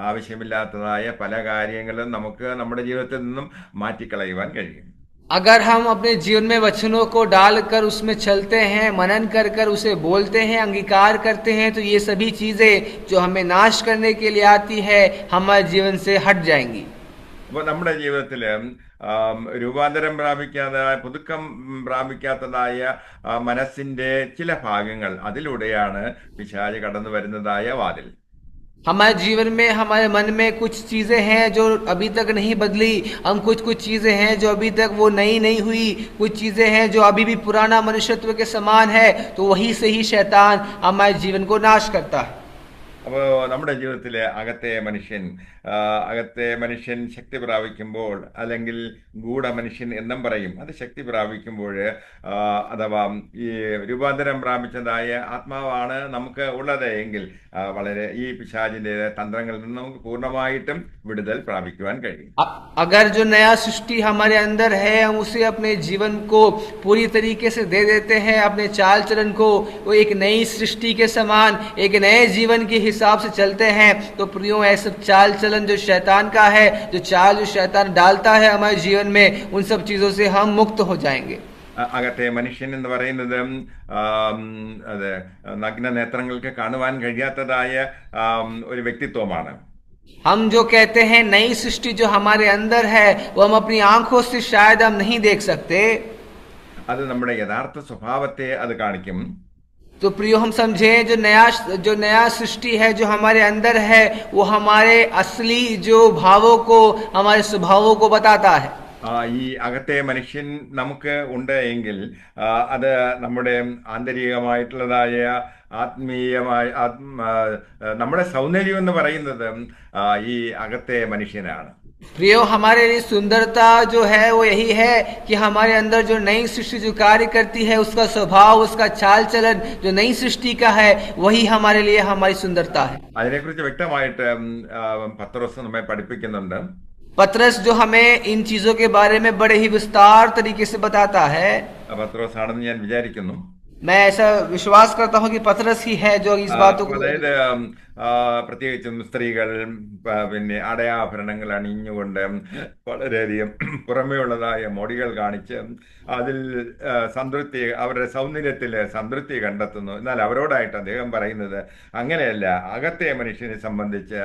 ആവശ്യമില്ലാത്തതായ പല കാര്യങ്ങളും നമുക്ക് നമ്മുടെ ജീവിതത്തിൽ നിന്നും മാറ്റിക്കളയുവാൻ കഴിയും. अगर हम अपने जीवन में वचनों को डालकर उसमें चलते हैं, मनन कर कर उसे बोलते हैं, अंगीकार करते हैं, तो ये सभी चीजें जो हमें नाश करने के लिए आती है हमारे जीवन से हट जाएंगी. അപ്പോൾ നമ്മുടെ ജീവിതത്തിൽ രൂപാന്തരം പ്രാപിക്കാത്തതായ, പുതുക്കം പ്രാപിക്കാത്തതായ മനസ്സിന്റെ ചില ഭാഗങ്ങൾ, അതിലൂടെയാണ് പിശാച് കടന്നു വരുന്നതായ വാതിൽ. हमारे जीवन में, हमारे मन में कुछ चीजें हैं जो अभी तक नहीं बदली, हम कुछ चीजें हैं जो अभी तक वो नई नहीं हुई, कुछ चीजें हैं जो अभी भी पुराना मनुष्यत्व के समान है, तो वही से ही शैतान हमारे जीवन को नाश करता है. അപ്പോൾ നമ്മുടെ ജീവിതത്തിലെ അകത്തെ മനുഷ്യൻ ശക്തി പ്രാപിക്കുമ്പോൾ, അല്ലെങ്കിൽ ഗൂഢമനുഷ്യൻ എന്നും പറയും, അത് ശക്തി പ്രാപിക്കുമ്പോൾ, അഥവാ ഈ രൂപാന്തരം പ്രാപിച്ചതായ ആത്മാവാണ് നമുക്ക് ഉള്ളത് എങ്കിൽ വളരെ ഈ പിശാചിന്റെ തന്ത്രങ്ങളിൽ നിന്ന് നമുക്ക് പൂർണ്ണമായിട്ടും വിടുതൽ പ്രാപിക്കുവാൻ കഴിയും. अगर जो नया सृष्टि हमारे अंदर है, हम उसे अपने जीवन को पूरी तरीके से दे देते हैं, अपने चाल चलन को वो एक नई सृष्टि के समान, एक नए जीवन के हिसाब से चलते हैं, तो प्रियो ऐसा चाल चलन जो शैतान का है, जो चाल जो शैतान डालता है हमारे जीवन में, उन सब चीजों से हम मुक्त हो जाएंगे. അകത്തെ മനുഷ്യൻ എന്ന് പറയുന്നത് അത് നഗ്ന നേത്രങ്ങൾക്ക് കാണുവാൻ കഴിയാത്തതായ ഒരു വ്യക്തിത്വമാണ്. हम जो कहते हैं नई सृष्टि जो हमारे अंदर है, वो हम अपनी आंखों से शायद हम नहीं देख सकते. അത് നമ്മുടെ യഥാർത്ഥ സ്വഭാവത്തെ അത് കാണിക്കും. तो प्रियो हम समझें, जो नया सृष्टि है जो हमारे अंदर है, वो हमारे असली जो भावों को, हमारे स्वभावों को बताता है. ഈ അകത്തെ മനുഷ്യൻ നമുക്ക് ഉണ്ട് എങ്കിൽ അത് നമ്മുടെ ആന്തരികമായിട്ടുള്ളതായ ആത്മീയമായ നമ്മുടെ സൗന്ദര്യം എന്ന് പറയുന്നത് ഈ അകത്തെ മനുഷ്യനാണ്. प्रियो हमारे लिए सुंदरता जो है वो यही है कि हमारे अंदर जो नई सृष्टि जो कार्य करती है, उसका स्वभाव, उसका चाल चलन जो नई सृष्टि का है, वही हमारे लिए हमारी सुंदरता है. അതിനെക്കുറിച്ച് വ്യക്തമായിട്ട് പത്രോസ് നമ്മെ പഠിപ്പിക്കുന്നുണ്ട്. पतरस जो हमें इन चीजों के बारे में बड़े ही विस्तार तरीके से बताता है. പത്രോസ് ആണെന്ന് ഞാൻ വിചാരിക്കുന്നു. मैं ऐसा विश्वास करता हूँ कि पतरस ही है जो इस बातों को, അതായത് പ്രത്യേകിച്ചും സ്ത്രീകൾ പിന്നെ അടയാഭരണങ്ങൾ അണിഞ്ഞുകൊണ്ട് വളരെയധികം പുറമേയുള്ളതായ മോടികൾ കാണിച്ച് അതിൽ സംതൃപ്തി, അവരുടെ സൗന്ദര്യത്തിൽ സംതൃപ്തി കണ്ടെത്തുന്നു. എന്നാൽ അവരോടായിട്ട് അദ്ദേഹം പറയുന്നത് അങ്ങനെയല്ല, അകത്തെ മനുഷ്യനെ സംബന്ധിച്ച്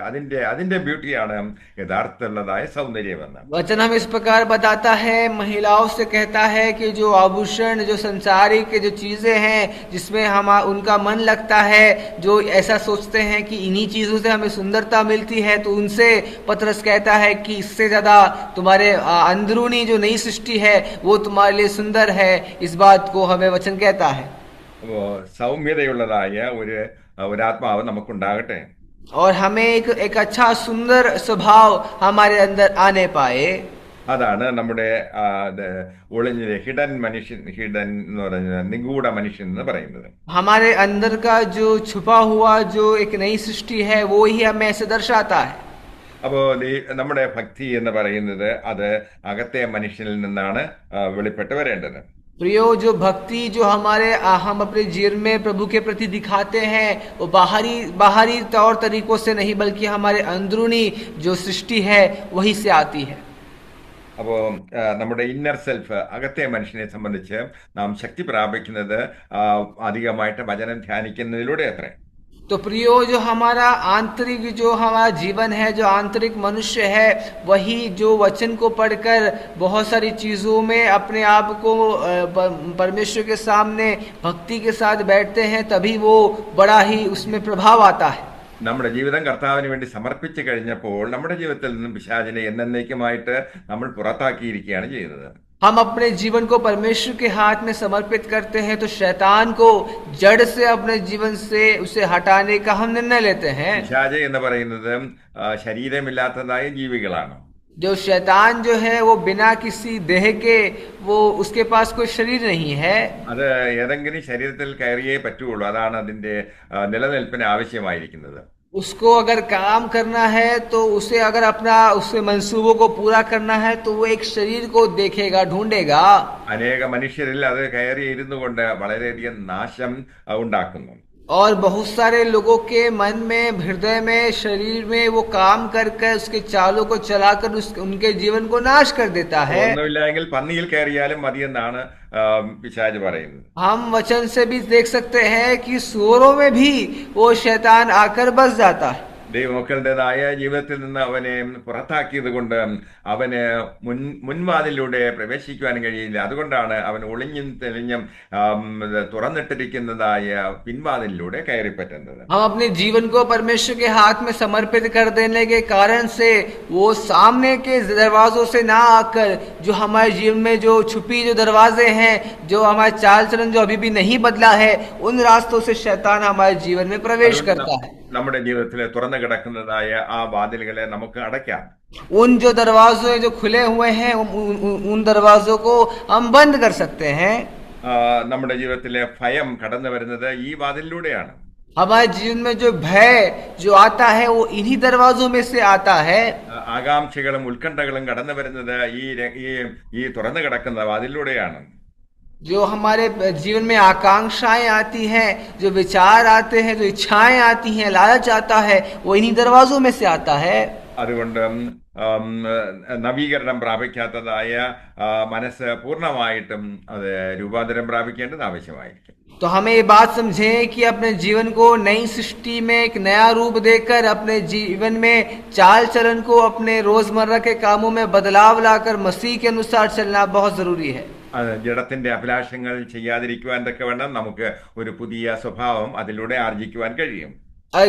അതിന്റെ ബ്യൂട്ടിയാണ് യഥാർത്ഥമുള്ളതായ സൗന്ദര്യമെന്ന്. वचन हम इस प्रकार बताता है, महिलाओं से कहता है कि जो आभूषण, जो संसारिक जो चीजें हैं जिसमें हम उनका मन लगता है, जो ऐसा सोचते हैं कि इन्हीं चीजों से हमें सुंदरता मिलती है, तो उनसे पतरस कहता है कि इससे ज्यादा तुम्हारे अंदरूनी जो नई सृष्टि है वो तुम्हारे लिए सुंदर है। इस बात को हमें वचन कहता है। അപ്പോ സൗമ്യതയുള്ളതായ ഒരാത്മാവ് നമുക്കുണ്ടാകട്ടെ. और हमें एक अच्छा सुंदर स्वभाव हमारे अंदर आने पाए। അതാണ് നമ്മുടെ ഒളിഞ്ഞ ഹിഡൻ മനുഷ്യൻ, ഹിഡൻ എന്ന് പറയുന്നത് നിഗൂഢ മനുഷ്യൻ എന്ന് പറയുന്നത്. हमारे अंदर का जो छुपा हुआ जो एक नई सृष्टि है वो ही हमें ऐसे दर्शाता है। അപ്പോ നമ്മുടെ ഭക്തി എന്ന് പറയുന്നത് അത് അകത്തെ മനുഷ്യനിൽ നിന്നാണ് വെളിപ്പെട്ട് വരേണ്ടത്. प्रियो, जो भक्ति जो हम अपने जीवन में प्रभु के प्रति दिखाते हैं वो बाहरी तौर तरीकों से नहीं, बल्कि हमारे अंदरूनी जो सृष्टि है वही से आती है। അപ്പോൾ നമ്മുടെ ഇന്നർ സെൽഫ്, അകത്തെ മനുഷ്യനെ സംബന്ധിച്ച് നാം ശക്തി പ്രാപിക്കുന്നത് അധികമായിട്ട് വചനം ധ്യാനിക്കുന്നതിലൂടെ അത്രേ. तो प्रियो, जो हमारा आंतरिक जो हमारा जीवन है, जो आंतरिक मनुष्य है, वही जो वचन को पढ़कर बहुत सारी चीजों में अपने आप को परमेश्वर के सामने भक्ति के साथ बैठते हैं, तभी वो बड़ा ही उसमें प्रभाव आता है। നമ്മുടെ ജീവിതം കർത്താവിന് വേണ്ടി സമർപ്പിച്ചു കഴിഞ്ഞപ്പോൾ നമ്മുടെ ജീവിതത്തിൽ നിന്നും പിശാചിനെ എന്നേക്കുമായിട്ട് നമ്മൾ പുറത്താക്കിയിരിക്കുകയാണ് ചെയ്യുന്നത്. हम अपने जीवन को परमेश्वर के हाथ में समर्पित करते हैं तो शैतान को जड़ से अपने जीवन से उसे हटाने का हम निर्णय लेते हैं। പിശാച് എന്ന് പറയുന്നത് ശരീരമില്ലാത്തതായ ജീവികളാണ്. जो शैतान जो है वो बिना किसी देह के, वो उसके पास कोई शरीर नहीं है। അത് ഏതെങ്കിലും ശരീരത്തിൽ കയറിയേ പറ്റുള്ളൂ. അതാണ് അതിന്റെ നിലനിൽപ്പിന് ആവശ്യമായിരിക്കുന്നത്. उसको अगर काम करना है तो उसे अगर उसके मंसूबों को पूरा करना है तो वो एक शरीर को देखेगा, ढूंढेगा। അനേക മനുഷ്യരിൽ അത് കയറി ഇരുന്നു കൊണ്ട് വളരെയധികം നാശം ഉണ്ടാക്കുന്നു. और बहुत सारे लोगों के मन में, हृदय में, शरीर में वो काम कर उसके चालों को चलाकर उनके जीवन को नाश कर देता है। ഒന്നുമില്ലെങ്കിൽ പന്നിയിൽ കയറിയാലും മതിയെന്നാണ് പിശാച് പറയുന്നത്. हम वचन से भी देख सकते हैं कि सूअरों में भी वो शैतान आकर बस जाता है। ദൈവമക്കളുടേതായ ജീവിതത്തിൽ നിന്ന് അവനെ പുറത്താക്കിയത് കൊണ്ട് അവന് മുൻവാതിലൂടെ പ്രവേശിക്കുവാൻ കഴിയില്ല. അതുകൊണ്ടാണ് അവൻ ഒളിഞ്ഞും തെളിഞ്ഞും തുറന്നിട്ടിരിക്കുന്നതായ പിൻവാതിലൂടെ കയറി പറ്റുന്നത്. हम अपने जीवन को परमेश्वर के हाथ में समर्पित कर देने के कारण से वो सामने के दरवाजों से ना आकर, जो हमारे जीवन में जो छुपी जो दरवाजे हैं, जो हमारे चाल चलन जो अभी भी नहीं बदला है, उन रास्तों से शैतान हमारे जीवन में प्रवेश करता है। നമ്മുടെ ജീവിതത്തിലെ തുറന്നു കിടക്കുന്നതായ ആ വാതിലുകളെ നമുക്ക് അടയ്ക്കാം. उन जो दरवाजे जो खुले हुए हैं उन दरवाजों को हम बंद कर सकते हैं। നമ്മുടെ ജീവിതത്തിലെ ഭയം കടന്നു വരുന്നത് ഈ വാതിലിലൂടെയാണ്. हमारे जीवन में जो भय जो आता है वो इन्हीं दरवाजों में से आता है। ആകാംക്ഷകളും ഉത്കണ്ഠകളും കടന്നു വരുന്നത് ഈ തുറന്നു കിടക്കുന്ന വാതിലിലൂടെയാണ്. जो हमारे जीवन में आकांक्षाएं आती हैं, जो विचार आते हैं, जो इच्छाएं आती हैं, लालच आता है, वो इन्हीं दरवाजों में से आता है। അതുകൊണ്ട് നവീകരണം പ്രാപിക്കാത്തതായ മനസ്സ് പൂർണ്ണമായിട്ടും അത് രൂപാന്തരം പ്രാപിക്കേണ്ടത് ആവശ്യമായിരിക്കും. तो हमें ये बात समझें कि अपने जीवन को नई सृष्टि में एक नया रूप देकर अपने जीवन में चाल चलन को, अपने रोजमर्रा के कामों में बदलाव लाकर मसीह के अनुसार चलना बहुत जरूरी है। ജഡത്തിന്റെ അഭിലാഷങ്ങൾ ചെയ്യാതിരിക്കുവാൻ തക്കവണ്ണം നമുക്ക് ഒരു പുതിയ സ്വഭാവം അതിലൂടെ ആർജിക്കുവാൻ കഴിയും.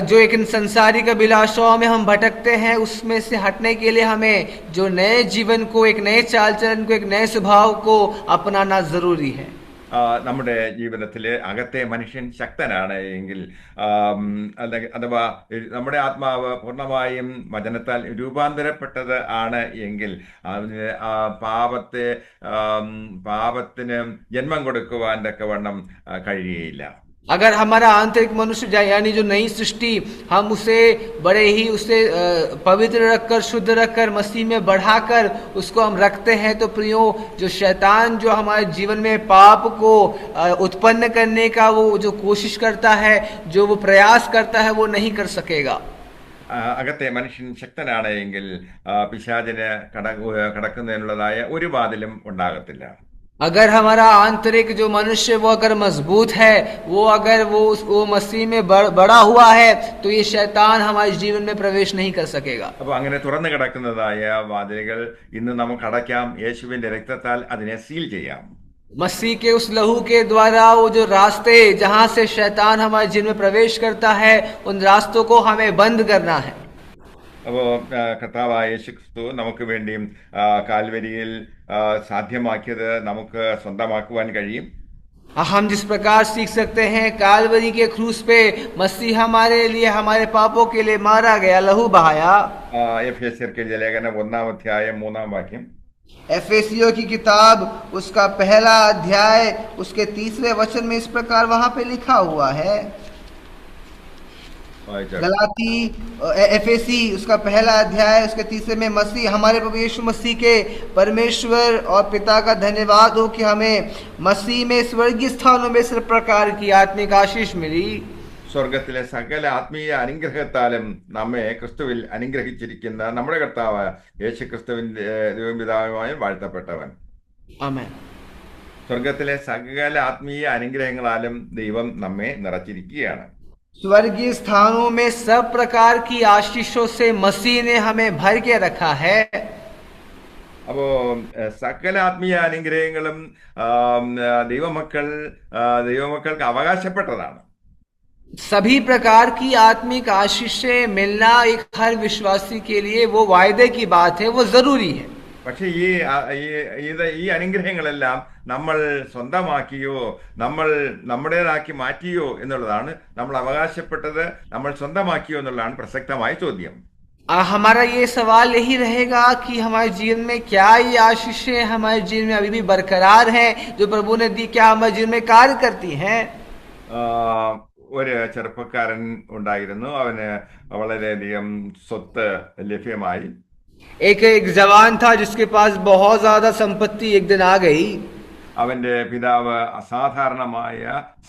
जो एक संसारिक अभिलाषाओं में हम भटकते हैं, उसमें से हटने के लिए हमें जो नए जीवन को, एक नए चाल चलन को, एक नए स्वभाव को अपनाना जरूरी है. നമ്മുടെ ജീവിതത്തിലെ അകത്തെ മനുഷ്യൻ ശക്തനാണ് എങ്കിൽ, അഥവാ നമ്മുടെ ആത്മാവ് പൂർണ്ണമായും വചനത്താൽ രൂപാന്തരപ്പെട്ടത് ആണ് എങ്കിൽ പാപത്തിന് ജന്മം കൊടുക്കുവാൻ തക്കവണ്ണം കഴിയുകയില്ല. अगर हमारा आंतरिक मनुष्य यानी जो नई सृष्टि, हम उसे बड़े ही उसे पवित्र रखकर, शुद्ध रखकर, मसीह में बढ़ाकर उसको हम रखते हैं, तो प्रियो, जो शैतान जो हमारे जीवन में पाप को उत्पन्न करने का वो जो कोशिश करता है, जो वो प्रयास करता है, वो नहीं कर सकेगा. അകത്തെ മനുഷ്യൻ ശക്തനാണ് എങ്കിൽ പിശാചിന് കടക്കുന്നതിനുള്ളതായ ഒരു വാതിലും ഉണ്ടാകത്തില്ല. अगर हमारा आंतरिक जो मनुष्य वो अगर मजबूत है, वो अगर वो मसीह में बड़ा हुआ है, तो ये शैतान हमारे जीवन में प्रवेश नहीं कर सकेगा. അപ്പോൾ അങ്ങനെ തുറന്നു കിടക്കുന്നതായ വാതിലുകൾ ഇന്ന് നമുക്ക് അടയ്ക്കാം. യേശുവിന്റെ രക്തത്താൽ അതിനെ സീൽ ചെയ്യാം. मसीह के उस लहू के द्वारा वो जो रास्ते जहां से शैतान हमारे जीवन में प्रवेश करता है, उन रास्तों को हमें बंद करना है। അപ്പോൾ കർത്താവായ യേശു ക്രിസ്തു നമുക്ക് വേണ്ടിയും കാൽവരിയിൽ സാധ്യമാക്കിയത് നമുക്ക് സ്വന്തമാക്കുവാൻ കഴിയും. हम जिस प्रकार सीख सकते हैं, कालवरी के क्रूस पे मसीह हमारे लिए, हमारे पापों के लिए मारा गया, लहू बहाया. എഫേസ്യർക്ക് എഴുതിയ ലേഖനം 1-ാം അധ്യായം 3-ാം വാക്യം. एफेसियों की किताब उसका पहला अध्याय उसके 3रे वचन में इस प्रकार वहां पे लिखा हुआ है. गलाती एफेसी उसका पहला अध्याय उसके 3रे में मसीह, हमारे प्रभु यीशु मसीह के परमेश्वर और पिता का धन्यवाद हो कि हमें मसीह में स्वर्गीय स्थानों में इस प्रकार की आत्मिक आशीष मिली. സ്വർഗത്തിലെ സകല ആത്മീയ അനുഗ്രഹത്താലും നമ്മെ ക്രിസ്തുവിൽ അനുഗ്രഹിച്ചിരിക്കുന്ന നമ്മുടെ കർത്താവ് യേശു ക്രിസ്തുവിന്റെ ദൈവപിതാവുമായി വാഴ്ത്തപ്പെട്ടവൻ. ആമേൻ. സ്വർഗത്തിലെ സകല ആത്മീയ അനുഗ്രഹങ്ങളാലും ദൈവം നമ്മെ നിറച്ചിരിക്കുകയാണ്. स्वर्गीय स्थानों में सब प्रकार की आशीषों से मसीह ने हमें भर के रखा है. അപ്പോ സകല ആത്മീയ അനുഗ്രഹങ്ങളും ദൈവമക്കൾക്ക് അവകാശപ്പെട്ടതാണ്. सभी प्रकार की आत्मिक आशीषें मिलना एक हर विश्वासी के लिए वो वायदे की बात है, वो जरूरी है. പക്ഷെ ഈ അനുഗ്രഹങ്ങളെല്ലാം നമ്മൾ സ്വന്തമാക്കിയോ നമ്മൾ നമ്മുടേതാക്കി മാറ്റിയോ എന്നുള്ളതാണ്, നമ്മൾ അവകാശപ്പെട്ടത് നമ്മൾ സ്വന്തമാക്കിയോ എന്നുള്ളതാണ് പ്രസക്തമായ ചോദ്യം. हमारा ये सवाल यही रहेगा कि हमारे जीवन में क्या ये आशीषें हमारे जीवन में अभी भी बरकरार हैं जो प्रभु ने दी, क्या हमारे जीवन में कार्य करती हैं. ഒരു ചെറുപ്പക്കാരൻ ഉണ്ടായിരുന്നു, അവന് വളരെയധികം സ്വത്ത് ലഭ്യമായി. एक जवान था जिसके पास बहुत ज्यादा संपत्ति एक दिन आ गई. അവന്റെ പിതാവ് അസാധാരണമായ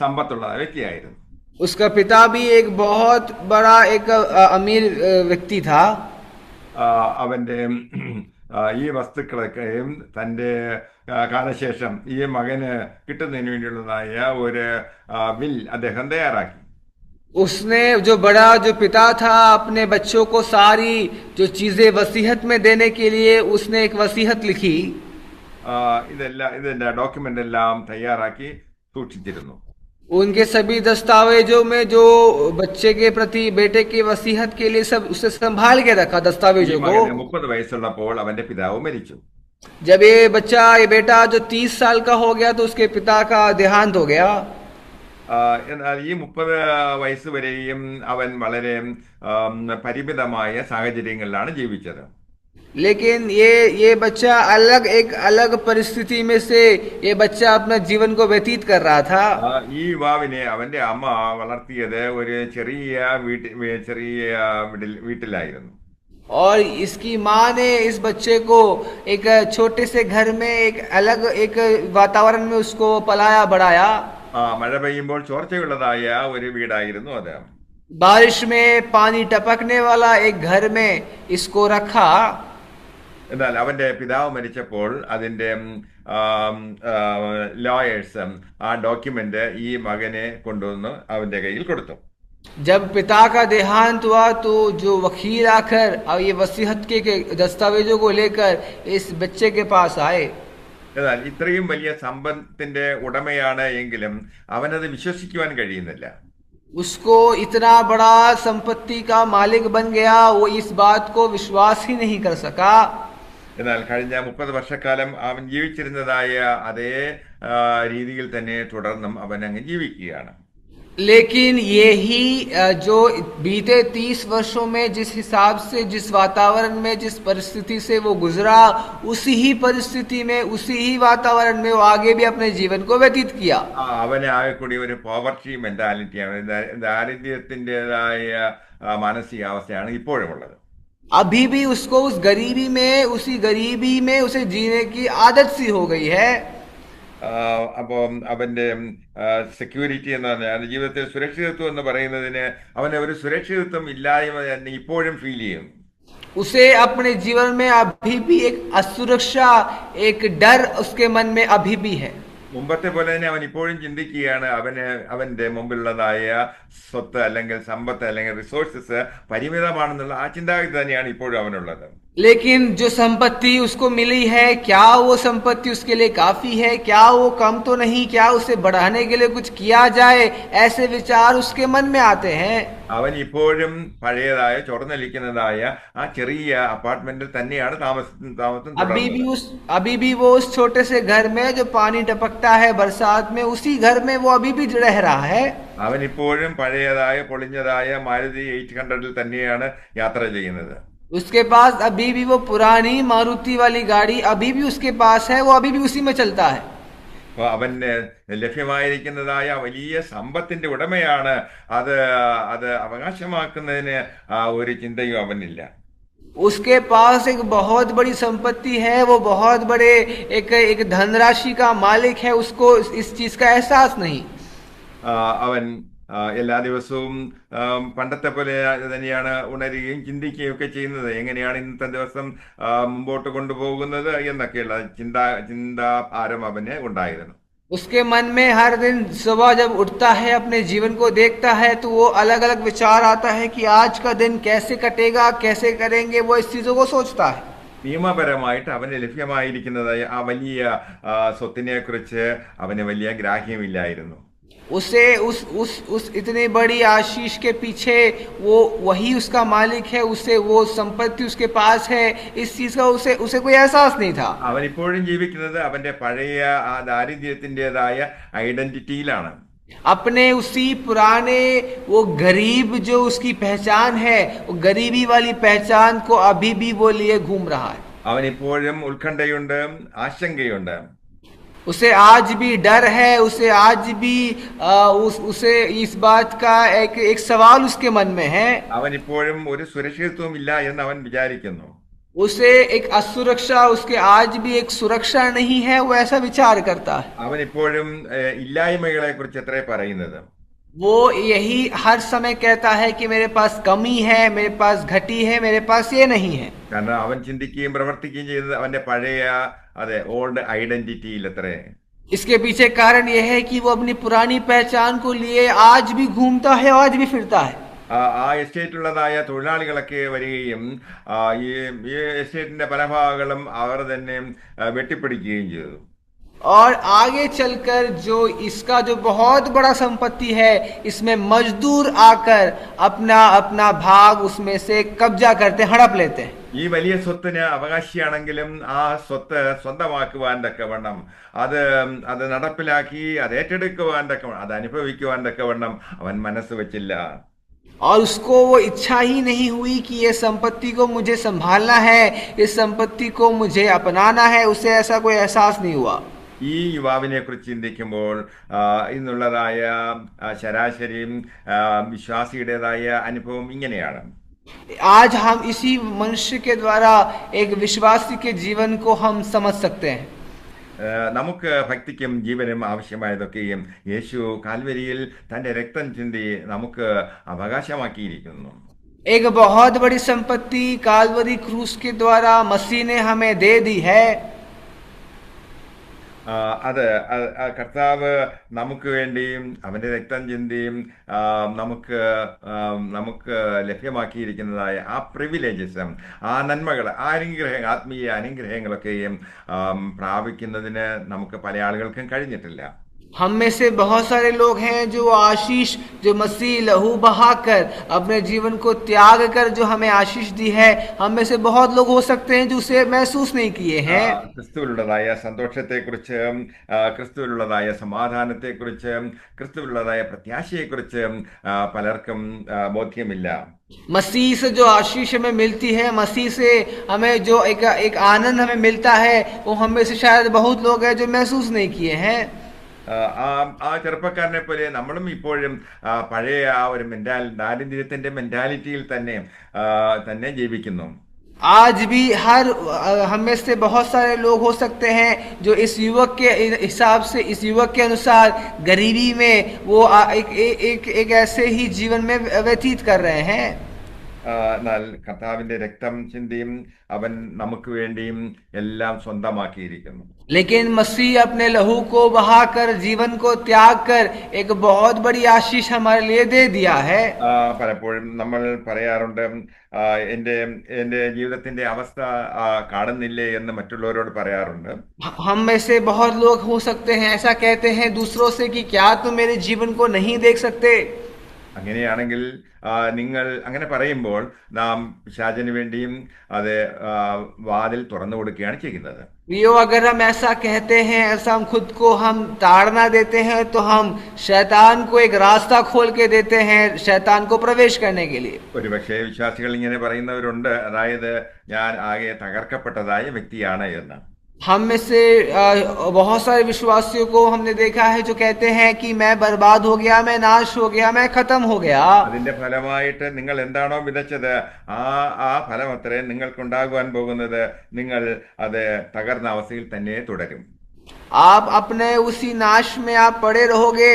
സമ്പത്തുള്ള വ്യക്തിയായിരുന്നു. उसका पिता भी एक बहुत बड़ा एक अमीर व्यक्ति था. അവന്റെ ഈ വസ്തുക്കളൊക്കെയും തന്റെ കാലശേഷം ഈ മകന് കിട്ടുന്നതിന് വേണ്ടിയുള്ളതായ ഒരു വിൽ അദ്ദേഹം തയ്യാറാക്കി. उसने जो बड़ा जो पिता था अपने बच्चों को सारी जो चीजें वसीयत में देने के लिए उसने एक वसीयत लिखी. ഇതിന്റെ ഡോക്യുമെന്റ് എല്ലാം തയ്യാറാക്കി സൂക്ഷിച്ചിരുന്നു. उनके सभी दस्तावेजों में जो बच्चे के प्रति बेटे की वसीयत के लिए सब उसे संभाल के रखा दस्तावेजों को. 30 വയസ്സുള്ളപ്പോൾ അവന്റെ പിതാവ് മരിച്ചു. जब ये बच्चा, ये बेटा जो 30 साल का हो गया तो उसके पिता का देहांत हो गया. എന്നാൽ ഈ 30 വയസ്സ് വരെയും അവൻ വളരെ പരിമിതമായ സാഹചര്യങ്ങളിലാണ് ജീവിച്ചത്. लेकिन ये बच्चा एक अलग परिस्थिति में से ये बच्चा अपना जीवन को व्यतीत कर रहा था. ഈ യുവാവിനെ അവന്റെ അമ്മ വളർത്തിയത് ഒരു ചെറിയ വീട്ടിലായിരുന്നു. और इसकी माँ ने इस बच्चे को एक छोटे से घर में एक अलग एक वातावरण में उसको पलाया बढ़ाया. മഴ പെയ്യുമ്പോൾ ചോർച്ചയുള്ളതായ ഒരു വീടായിരുന്നു അത്. बारिश में पानी टपकने वाला एक घर में इसको रखा. എന്നാൽ അവന്റെ പിതാവ് മരിച്ചപ്പോൾ അതിന്റെ ലോയേഴ്സ് ആ ഡോക്യുമെന്റ് ഈ മകനെ കൊണ്ടുവന്ന് അവന്റെ കയ്യിൽ കൊടുത്തു. जब पिता का देहांत हुआ तो जो वकील आकर और ये वसीयत के दस्तावेजों को लेकर इस बच्चे के पास आए. എന്നാൽ ഇത്രയും വലിയ സമ്പത്തിന്റെ ഉടമയാണ് എങ്കിലും അവനത് വിശ്വസിക്കുവാൻ കഴിയുന്നില്ല. उसको इतना बड़ा संपत्ति का मालिक बन गया, वो इस बात को विश्वास ही नहीं कर सका. എന്നാൽ കഴിഞ്ഞ 30 വർഷക്കാലം അവൻ ജീവിച്ചിരുന്നതായ അതേ രീതിയിൽ തന്നെ തുടർന്നും അവൻ അങ്ങ് ജീവിക്കുകയാണ്. लेकिन यही जो बीते 30 वर्षों में जिस हिसाब से, जिस वातावरण में, जिस परिस्थिति से वो गुजरा, उसी ही परिस्थिति में, उसी ही वातावरण में वो आगे भी अपने जीवन को व्यतीत किया. അവന് ആകെ കൂടി ഒരു പോവർട്ടി മെന്റാലിറ്റിയാണ്, ദാരിദ്ര്യത്തിൻ്റെതായ മാനസികാവസ്ഥയാണ് ഇപ്പോഴും ഉള്ളത്. अभी भी उसको उस गरीबी में, उसी गरीबी में उसे जीने की आदत सी हो गई है. അപ്പം അവന്റെ സെക്യൂരിറ്റി എന്ന് പറഞ്ഞാൽ ജീവിതത്തിൽ സുരക്ഷിതത്വം എന്ന് പറയുന്നതിന് അവന് ഒരു സുരക്ഷിതത്വം ഇല്ലായ്മ തന്നെ ഇപ്പോഴും ഫീൽ ചെയ്യുന്നു. उसे अपने जीवन में अभी भी एक असुरक्षा, एक डर उसके मन में अभी भी है. മുമ്പത്തെ പോലെ തന്നെ അവൻ ഇപ്പോഴും ചിന്തിക്കുകയാണ്, അവന്റെ മുമ്പിലുള്ളതായ സ്വത്ത് അല്ലെങ്കിൽ സമ്പത്ത് അല്ലെങ്കിൽ റിസോഴ്സസ് പരിമിതമാണെന്നുള്ള ആ ചിന്താഗതി തന്നെയാണ് ഇപ്പോഴും അവനുള്ളത്. लेकिन जो संपत्ति उसको मिली है, क्या वो संपत्ति उसके लिए काफी है? क्या वो कम तो नहीं? क्या उसे बढ़ाने के लिए कुछ किया जाए? ऐसे विचार उसके मन में आते हैं। അവൻ ഇപ്പോഴും പഴയതായ ചൊറന്നലിക്കുന്നതായ ആ ചെറിയ അപ്പാർട്ട്മെന്റിൽ തന്നെയാണ് താമസം തുടർന്നത്. अभी भी वो उस छोटे से घर में जो पानी टपकता है बरसात में, उसी घर में वो अभी भी रह रहा है. അവൻ ഇപ്പോഴും പഴയതായ പൊളിഞ്ഞതായ മാരുതി 800ൽ തന്നെയാണ് യാത്ര ചെയ്യുന്നത്. उसके पास अभी भी वो पुरानी मारुति वाली गाड़ी अभी भी उसके पास है, वो अभी भी उसी में चलता है. അപ്പൊ അവന് ലഭ്യമായിരിക്കുന്നതായ വലിയ സമ്പത്തിന്റെ ഉടമയാണ്. അത് അത് അവകാശമാക്കുന്നതിന് ഒരു ചിന്തയും അവനില്ല. उसके पास एक बहुत बड़ी संपत्ति है, वो बहुत बड़े एक धनराशि का मालिक है, उसको इस चीज का एहसास नहीं. അവൻ എല്ലാ ദിവസവും പണ്ടത്തെ പോലെ തന്നെയാണ് ഉണരുകയും ചിന്തിക്കുകയും ഒക്കെ ചെയ്യുന്നത്. എങ്ങനെയാണ് ഇന്നത്തെ ദിവസം മുമ്പോട്ട് കൊണ്ടുപോകുന്നത് എന്നൊക്കെയുള്ള ചിന്താഭാരം അവന് ഉണ്ടായിരുന്നു. उसके मन में हर दिन सुबह जब उठता है, अपने जीवन को देखता है, तो वो अलग अलग विचार आता है कि आज का दिन कैसे कटेगा, कैसे करेंगे, वो इस चीजों को सोचता है. നിയമപരമായിട്ട് അവന് ലഭ്യമായിരിക്കുന്നതായ ആ വലിയ സ്വത്തിനെ കുറിച്ച് അവന് വലിയ ഗ്രാഹ്യമില്ലായിരുന്നു. उसे उस इतनी बड़ी आशीष के पीछे वो वही उसका मालिक है, उसे वो संपत्ति उसके पास है, इस चीज का उसे कोई एहसास नहीं था. അവൻ ഇപ്പോഴും ജീവിക്കുന്നത് അവന്റെ പഴയ ആ ദാരിദ്ര്യത്തിൻ്റെതായ ഐഡന്റിറ്റിയിലാണ്. अपने उसी पुराने वो गरीब जो उसकी पहचान है, वो गरीबी वाली पहचान को अभी भी वो लिए घूम रहा है. അവൻ ഇപ്പോഴും ഉത്കണ്ഠയുണ്ട്, ആശങ്കയുണ്ട്. उसे आज भी डर है, उसे आज भी उसे इस बात का एक सवाल उसके मन में है. അവൻ ഇപ്പോഴും ഒരു സുരക്ഷിതത്വം ഇല്ല എന്ന് അവൻ വിചാരിക്കുന്നു. उसे एक असुरक्षा, उसके आज भी एक सुरक्षा नहीं है, वो ऐसा विचार करता है. അവൻ ഇപ്പോഴും ഇല്ലായ്മകളെ കുറിച്ച് എത്ര പറയുന്നത്. वो यही हर समय कहता है कि मेरे पास कमी है, मेरे पास घटी है, मेरे पास ये नहीं है. കാരണം അവൻ ചിന്തിക്കുകയും പ്രവർത്തിക്കുകയും ചെയ്തത് അവന്റെ പഴയ ओल्ड आइडेंटिटी लतरे. इसके पीछे कारण यह है कि वो अपनी पुरानी पहचान को लिए आज भी घूमता है, आज भी फिरता है. ആ എസ്റ്റേറ്റുള്ളതായ തൊഴിലാളികളൊക്കെ വരികയും ഈ എസ്റ്റേറ്റിന്റെ പല ഭാഗങ്ങളും അവർ തന്നെ വെട്ടിപ്പിടിക്കുകയും ചെയ്തു. और आगे चलकर जो इसका जो बहुत बड़ा संपत्ति है, इसमें मजदूर आकर अपना अपना भाग उसमें से कब्जा करते, हड़प लेते हैं. ഈ വലിയ സ്വത്തിന് അവകാശിയാണെങ്കിലും ആ സ്വത്ത് സ്വന്തമാക്കുവാൻ തക്കവണ്ണം അത് നടപ്പിലാക്കി അത് ഏറ്റെടുക്കുവാൻ തക്കവണ്ണം അത് അനുഭവിക്കുവാൻ തക്കവണ്ണം അവൻ മനസ്സ് വെച്ചില്ല. और उसको वो इच्छा ही नहीं हुई कि ये संपत्ति को मुझे संभालना है, इस संपत्ति को मुझे अपनाना है, उसे ऐसा कोई एहसास नहीं हुआ. ഈ യുവാവിനെ കുറിച്ച് ചിന്തിക്കുമ്പോൾ ഇന്നുള്ളതായ ശരാശരി വിശ്വാസിയുടേതായ അനുഭവം ഇങ്ങനെയാണ്. आज हम इसी मनुष्य के द्वारा एक विश्वासी के जीवन को हम समझ सकते हैं. നമുക്ക് ഭക്തിക്കും ജീവനും ആവശ്യമായതൊക്കെയും യേശു കാൽവരിയിൽ തന്റെ രക്തം ചിന്തി നമുക്ക് അവകാശമാക്കിയിരിക്കുന്നു. एक बहुत बड़ी संपत्ति कालवरी क्रूस के द्वारा मसीह ने हमें दे दी है. അത് കർത്താവ് നമുക്ക് വേണ്ടിയും അവന്റെ രക്തം ചിന്തിയും നമുക്ക് ലഭ്യമാക്കിയിരിക്കുന്നതായ ആ പ്രിവിലേജസും ആ നന്മകൾ ആത്മീയ അനുഗ്രഹങ്ങളൊക്കെയും പ്രാപിക്കുന്നതിന് നമുക്ക് പല ആളുകൾക്കും കഴിഞ്ഞിട്ടില്ല. हम में से बहुत सारे लोग हैं जो आशीष, जो मसीह लहू बहाकर अपने जीवन को त्याग कर जो हमें आशीष दी है, हम में से बहुत लोग हो सकते हैं जो उसे महसूस नहीं किए हैं. ക്രിസ്തുവിലുള്ളതായ സന്തോഷത്തെക്കുറിച്ച്, ക്രിസ്തുവിലുള്ളതായ സമാധാനത്തെക്കുറിച്ച്, ക്രിസ്തുവിലുള്ളതായ പ്രത്യാശയെക്കുറിച്ച് പലർക്കും ബോധ്യമില്ല. मसीह से जो आशीष हमें मिलती है, मसीह से हमें जो एक आनंद हमें मिलता है, वो हम में से शायद बहुत लोग हैं जो महसूस नहीं किए हैं. ആ ചെറുപ്പക്കാരനെ പോലെ നമ്മളും ഇപ്പോഴും പഴയ ആ ഒരു ദാരിദ്ര്യത്തിന്റെ മെന്റാലിറ്റിയിൽ തന്നെ ജീവിക്കുന്നു. आज भी हम में से बहुत सारे लोग हो सकते हैं जो इस युवक के हिसाब से, इस युवक के अनुसार गरीबी में वो एक ऐसे ही जीवन में व्यतीत कर रहे हैं. എന്നാൽ കർത്താവിന്റെ രക്തം ചിന്തിയും അവൻ നമുക്ക് വേണ്ടിയും എല്ലാം സ്വന്തമാക്കിയിരിക്കുന്നു. लेकिन मसीह अपने लहू को बहाकर जीवन को त्याग कर एक बहुत बड़ी आशीष हमारे लिए दे दिया है. പലപ്പോഴും നമ്മൾ പറയാറുണ്ട്, എന്റെ എന്റെ ജീവിതത്തിന്റെ അവസ്ഥ കാണുന്നില്ലേ എന്ന് മറ്റുള്ളവരോട് പറയാറുണ്ട്. हम में से बहुत लोग हो सकते हैं ऐसा कहते हैं दूसरों से कि क्या तुम मेरे जीवन को नहीं देख सकते. അങ്ങനെയാണെങ്കിൽ നിങ്ങൾ അങ്ങനെ പറയുമ്പോൾ നാം പിശാചിന് വേണ്ടിയും അത് വാതിൽ തുറന്നു കൊടുക്കുകയാണ് ചെയ്യുന്നത്. प्रियो, अगर हम ऐसा कहते हैं, ऐसा हम खुद को हम ताड़ना देते हैं, तो हम शैतान को एक रास्ता खोल के देते हैं शैतान को प्रवेश करने के लिए. ഒരുപക്ഷെ വിശ്വാസികൾ ഇങ്ങനെ പറയുന്നവരുണ്ട്, അതായത് ഞാൻ ആകെ തകർക്കപ്പെട്ടതായ വ്യക്തിയാണ് എന്ന്. हम में से बहुत सारे विश्वासियों को हमने देखा है जो कहते हैं कि मैं बर्बाद हो गया, मैं नाश हो गया, मैं खत्म हो गया. അതിന്റെ ഫലമായിട്ട് നിങ്ങൾ എന്താണോ വിതച്ചത് ആ ഫലം അത്രേ നിങ്ങൾക്കുണ്ടാകുവാൻ പോകുന്നത്. നിങ്ങൾ അത് തകർന്ന അവസ്ഥയിൽ തന്നെ തുടരും. आप अपने उसी नाश में आप पड़े रहोगे,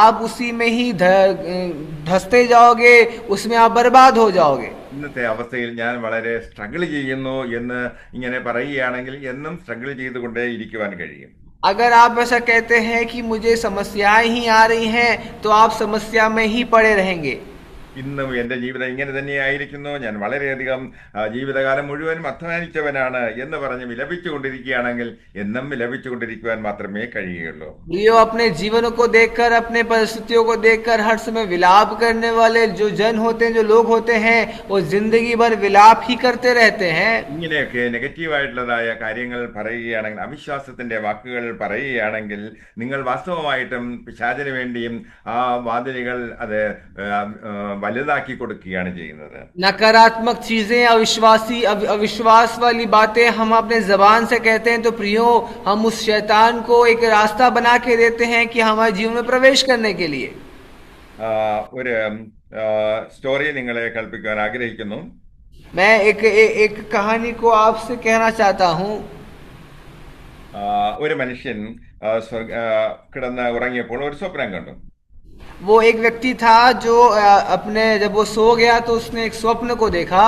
आप उसी में ही धंसते जाओगे, उसमें आप बर्बाद हो जाओगे. ഇന്നത്തെ അവസ്ഥയിൽ ഞാൻ വളരെ സ്ട്രഗിൾ ചെയ്യുന്നു എന്ന് ഇങ്ങനെ പറയുകയാണെങ്കിൽ എന്നും സ്ട്രഗിൾ ചെയ്തുകൊണ്ടേ ഇരിക്കുവാൻ കഴിയും. अगर आप ऐसा कहते हैं कि मुझे समस्याएं ही आ रही हैं, तो आप समस्या में ही पड़े रहेंगे. ഇന്നും എൻ്റെ ജീവിതം ഇങ്ങനെ തന്നെയായിരിക്കുന്നു, ഞാൻ വളരെയധികം ജീവിതകാലം മുഴുവനും അധ്വാനിച്ചവനാണ് എന്ന് പറഞ്ഞ് വിലപിച്ചുകൊണ്ടിരിക്കുകയാണെങ്കിൽ എന്നും വിലപിച്ചുകൊണ്ടിരിക്കുവാൻ മാത്രമേ കഴിയുകയുള്ളൂ. प्रियो, अपने जीवनों को देखकर, अपने परिस्थितियों को देखकर हर समय विलाप करने वाले जो जन होते हैं, जो लोग होते हैं, वो जिंदगी भर विलाप ही करते रहते हैं. ഇങ്ങനെയൊക്കെ നെഗറ്റീവായിട്ടുള്ളതായ കാര്യങ്ങൾ പറയുകയാണെങ്കിൽ, അവിശ്വാസത്തിന്റെ വാക്കുകൾ പറയുകയാണെങ്കിൽ, നിങ്ങൾ വാസ്തവമായിട്ടും പിശാചിന് വേണ്ടിയും ആ വാതിലുകൾ അത് വലുതാക്കി കൊടുക്കുകയാണ് ചെയ്യുന്നത്. नकारात्मक चीजें, अविश्वास वाली बातें हम अपने जबान से कहते हैं, तो प्रियो, हम उस शैतान को एक रास्ता बना के देते हैं कि हमारे जीवन में प्रवेश करने के लिए. ഒരു സ്റ്റോറി നിങ്ങളെ കേൾപ്പിക്കാൻ ആഗ്രഹിക്കുന്നു. मैं एक कहानी को आपसे कहना चाहता हूँ. ഒരു മനുഷ്യൻ കിടന്ന് ഉറങ്ങിയപ്പോൾ ഒരു സ്വപ്നം കണ്ടു. वो एक व्यक्ति था जो जब वो सो गया तो उसने एक स्वप्न को देखा.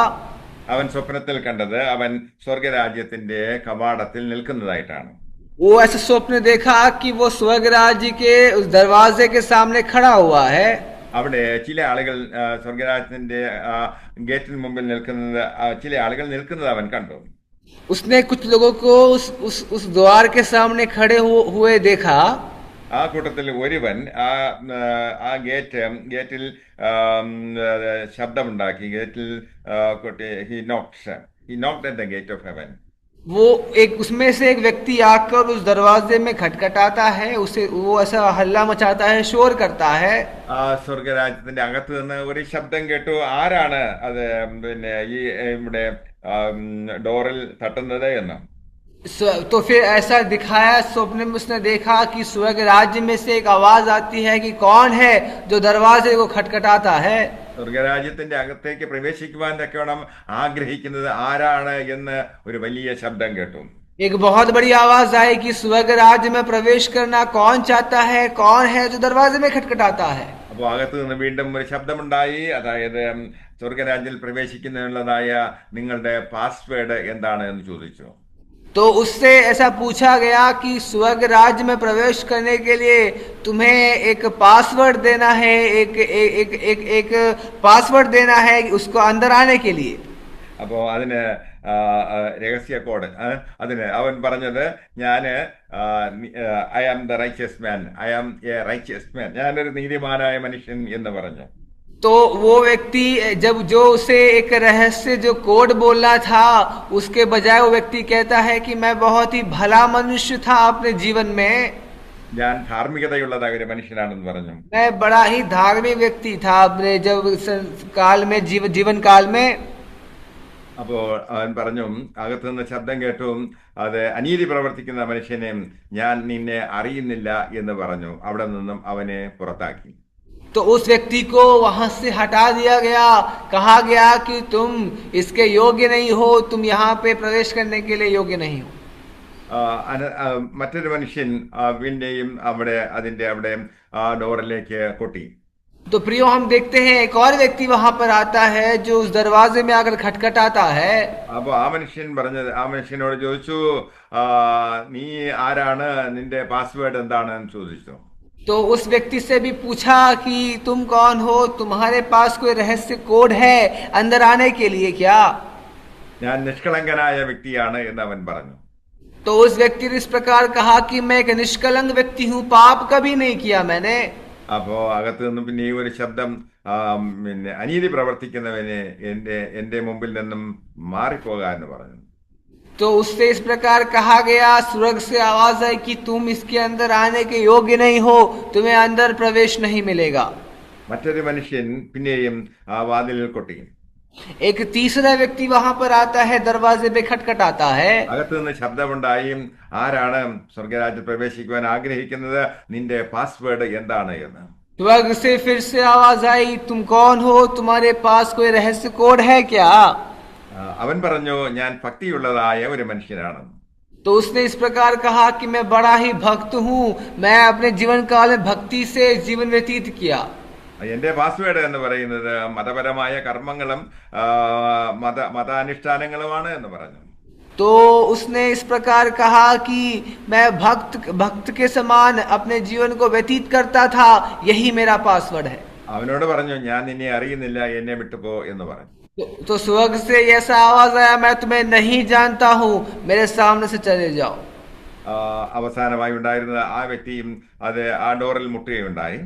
അവൻ സ്വപ്നത്തിൽ കണ്ടത് അവൻ സ്വർഗരാജ്യത്തിന്റെ കവാടത്തിൽ നിൽക്കുന്നതായിട്ടാണ്. वो ऐसा स्वप्न देखा कि वो स्वर्ग राज्य के उस दरवाजे के सामने खड़ा हुआ है. അവിടെ ചില ആളുകൾ സ്വർഗരാജ്യത്തിന്റെ ഗേറ്റിന് മുമ്പിൽ നിൽക്കുന്നത്, ചില ആളുകൾ നിൽക്കുന്നത് അവൻ കണ്ടു. उसने कुछ लोगों को उस द्वार के सामने खड़े हुए देखा. ആ കൂട്ടത്തിൽ ഒരുവൻ ആ ഗേറ്റിൽ ശബ്ദമുണ്ടാക്കി. ഗേറ്റിൽ he knocked at the gate of heaven. वो उसमें से एक व्यक्ति आकर उस दरवाजे में खटखटाता है, उसे वो ऐसा हल्ला मचाता है, शोर करता है. ആ സ്വർഗരാജ്യത്തിന്റെ അകത്ത് നിന്ന് ഒരു ശബ്ദം കേട്ടു. ആരാണ് അത് പിന്നെ ഈ ഇവിടെ ഡോറിൽ തട്ടുന്നത് എന്ന്. तो फिर ऐसा दिखाया, स्वप्न में उसने देखा कि स्वर्ग राज्य में से एक आवाज आती है कि कौन है जो दरवाजे को खटखटाता है. സ്വർഗരാജ്യത്തിന്റെ അകത്തേക്ക് പ്രവേശിക്കുവാൻ തക്കവണ്ണം ആഗ്രഹിക്കുന്നത് ആരാണ് എന്ന് ഒരു വലിയ ശബ്ദം കേട്ടു. एक बहुत बड़ी आवाज आई कि स्वर्ग राज्य में प्रवेश करना कौन चाहता है, कौन है जो दरवाजे में खटखटाता है. അപ്പോൾ അകത്ത് നിന്ന് വീണ്ടും ഒരു ശബ്ദമുണ്ടായി. അതായത് സ്വർഗരാജ്യത്തിൽ പ്രവേശിക്കുന്നതിനുള്ളതായ നിങ്ങളുടെ പാസ്വേഡ് എന്താണ് എന്ന് ചോദിച്ചു. तो उससे ऐसा पूछा गया कि स्वर्ग राज्य में प्रवेश करने के लिए तुम्हें एक पासवर्ड देना है, एक पासवर्ड देना है उसको अंदर आने के लिए. അപ്പോൾ അതിന് രഹസ്യ കോഡ്, അതിന് അവൻ പറഞ്ഞത് I am the righteous man, I am a righteous man, ഞാനൊരു നീതിമാനായ മനുഷ്യൻ എന്ന് പറഞ്ഞു. तो वो व्यक्ति जब जो उसे एक रहस्य जो कोड बोलना था, उसके बजाय वो व्यक्ति कहता है कि मैं बहुत ही भला मनुष्य था अपने जीवन में, ഞാൻ ധാർമ്മികതയുള്ളതായ ഒരു മനുഷ്യനാണെന്ന് പറഞ്ഞു. मैं बड़ा ही धार्मिक व्यक्ति था अपने जब काल में जीवन काल में. അപ്പോൾ അവൻ പറഞ്ഞു, അകത്തുനിന്ന് ശബ്ദം കേട്ടു, അത് അനീതി പ്രവർത്തിക്കുന്ന മനുഷ്യനെ ഞാൻ നിന്നെ അറിയുന്നില്ല എന്ന് പറഞ്ഞു. അവിടെ നിന്നും അവനെ പുറത്താക്കി. तो उस व्यक्ति को वहां से हटा दिया गया. कहा गया कि तुम इसके योग्य नहीं हो, तुम यहाँ पे प्रवेश करने के लिए योग्य नहीं हो. മറ്റൊരു മനുഷ്യൻ പിന്നെയും അവിടെ ആ ഡോറിലേക്ക് കൊട്ടി. तो प्रियो, हम देखते हैं एक और व्यक्ति वहां पर आता है जो उस दरवाजे में आकर खटखटाता है। അപ്പൊ ആ മനുഷ്യനോട് ചോദിച്ചു, നീ ആരാണ്, നിന്റെ പാസ്വേഡ് എന്താണെന്ന് ചോദിച്ചു. तो उस व्यक्ति से भी पूछा कि तुम कौन हो, तुम्हारे पास कोई रहस्य कोड है अंदर आने के लिए क्या? ഞാൻ നിഷ്കളങ്കനായ വ്യക്തിയാണ് എന്ന് അവൻ പറഞ്ഞു. तो उस व्यक्ति ने इस प्रकार कहा कि मैं एक निष्कलंक व्यक्ति हूँ, पाप कभी नहीं किया मैंने। അപ്പോ അകത്ത് നിന്നും പിന്നെ ഈ ഒരു ശബ്ദം, പിന്നെ അനീതി പ്രവർത്തിക്കുന്നവന് എന്റെ മുമ്പിൽ നിന്നും മാറിപ്പോക എന്ന് പറഞ്ഞു. तो उससे इस प्रकार कहा गया, स्वर्ग से आवाज आई कि तुम इसके अंदर आने के योग्य नहीं हो, तुम्हें अंदर प्रवेश नहीं मिलेगा। മറ്റൊരു മനുഷ്യൻ പിന്നെയും ആ വാതിലിൽ കൊട്ടി. एक तीसरा व्यक्ति वहां पर आता है, दरवाजे पे खटखटाता है। അകത്തു നിന്ന് ശബ്ദമുണ്ടായി, ആരാണ് സ്വർഗരാജ്യത്തിൽ പ്രവേശിക്കുവാൻ ആഗ്രഹിക്കുന്നത്, നിന്റെ പാസ്വേഡ് എന്താണ് എന്ന്. स्वर्ग से फिर से आवाज आई, तुम कौन हो, तुम्हारे पास कोई रहस्य कोड है क्या? അവൻ പറഞ്ഞു, ഞാൻ ഭക്തിയുള്ളതായ ഒരു മനുഷ്യനാണ്. तो उसने इस प्रकार कहा कि मैं बड़ा ही भक्त हूँ, मैं अपने जीवन काल में भक्ति से जीवन व्यतीत किया। എന്റെ പാസ്വേഡ് എന്ന് പറയുന്നത് മതപരമായ കർമ്മങ്ങളും മതാനുഷ്ഠാനങ്ങളുമാണ് എന്ന് പറഞ്ഞു. तो उसने इस प्रकार कहा कि मैं भक्त के समान अपने जीवन को व्यतीत करता था, यही मेरा पासवर्ड है। അവനോട് പറഞ്ഞു, ഞാൻ നിന്നെ അറിയുന്നില്ല, എന്നെ വിട്ടുപോ എന്ന് പറഞ്ഞു. तो स्वर्ग से ऐसा आवाज आया, मैं तुम्हें नहीं जानता हूँ, मेरे सामने से चले जाओ। അവസാനമായി ഉണ്ടായിരുന്ന ആ വ്യക്തിയും അത് ആ ഡോറിൽ മുട്ടുകയുണ്ടായി.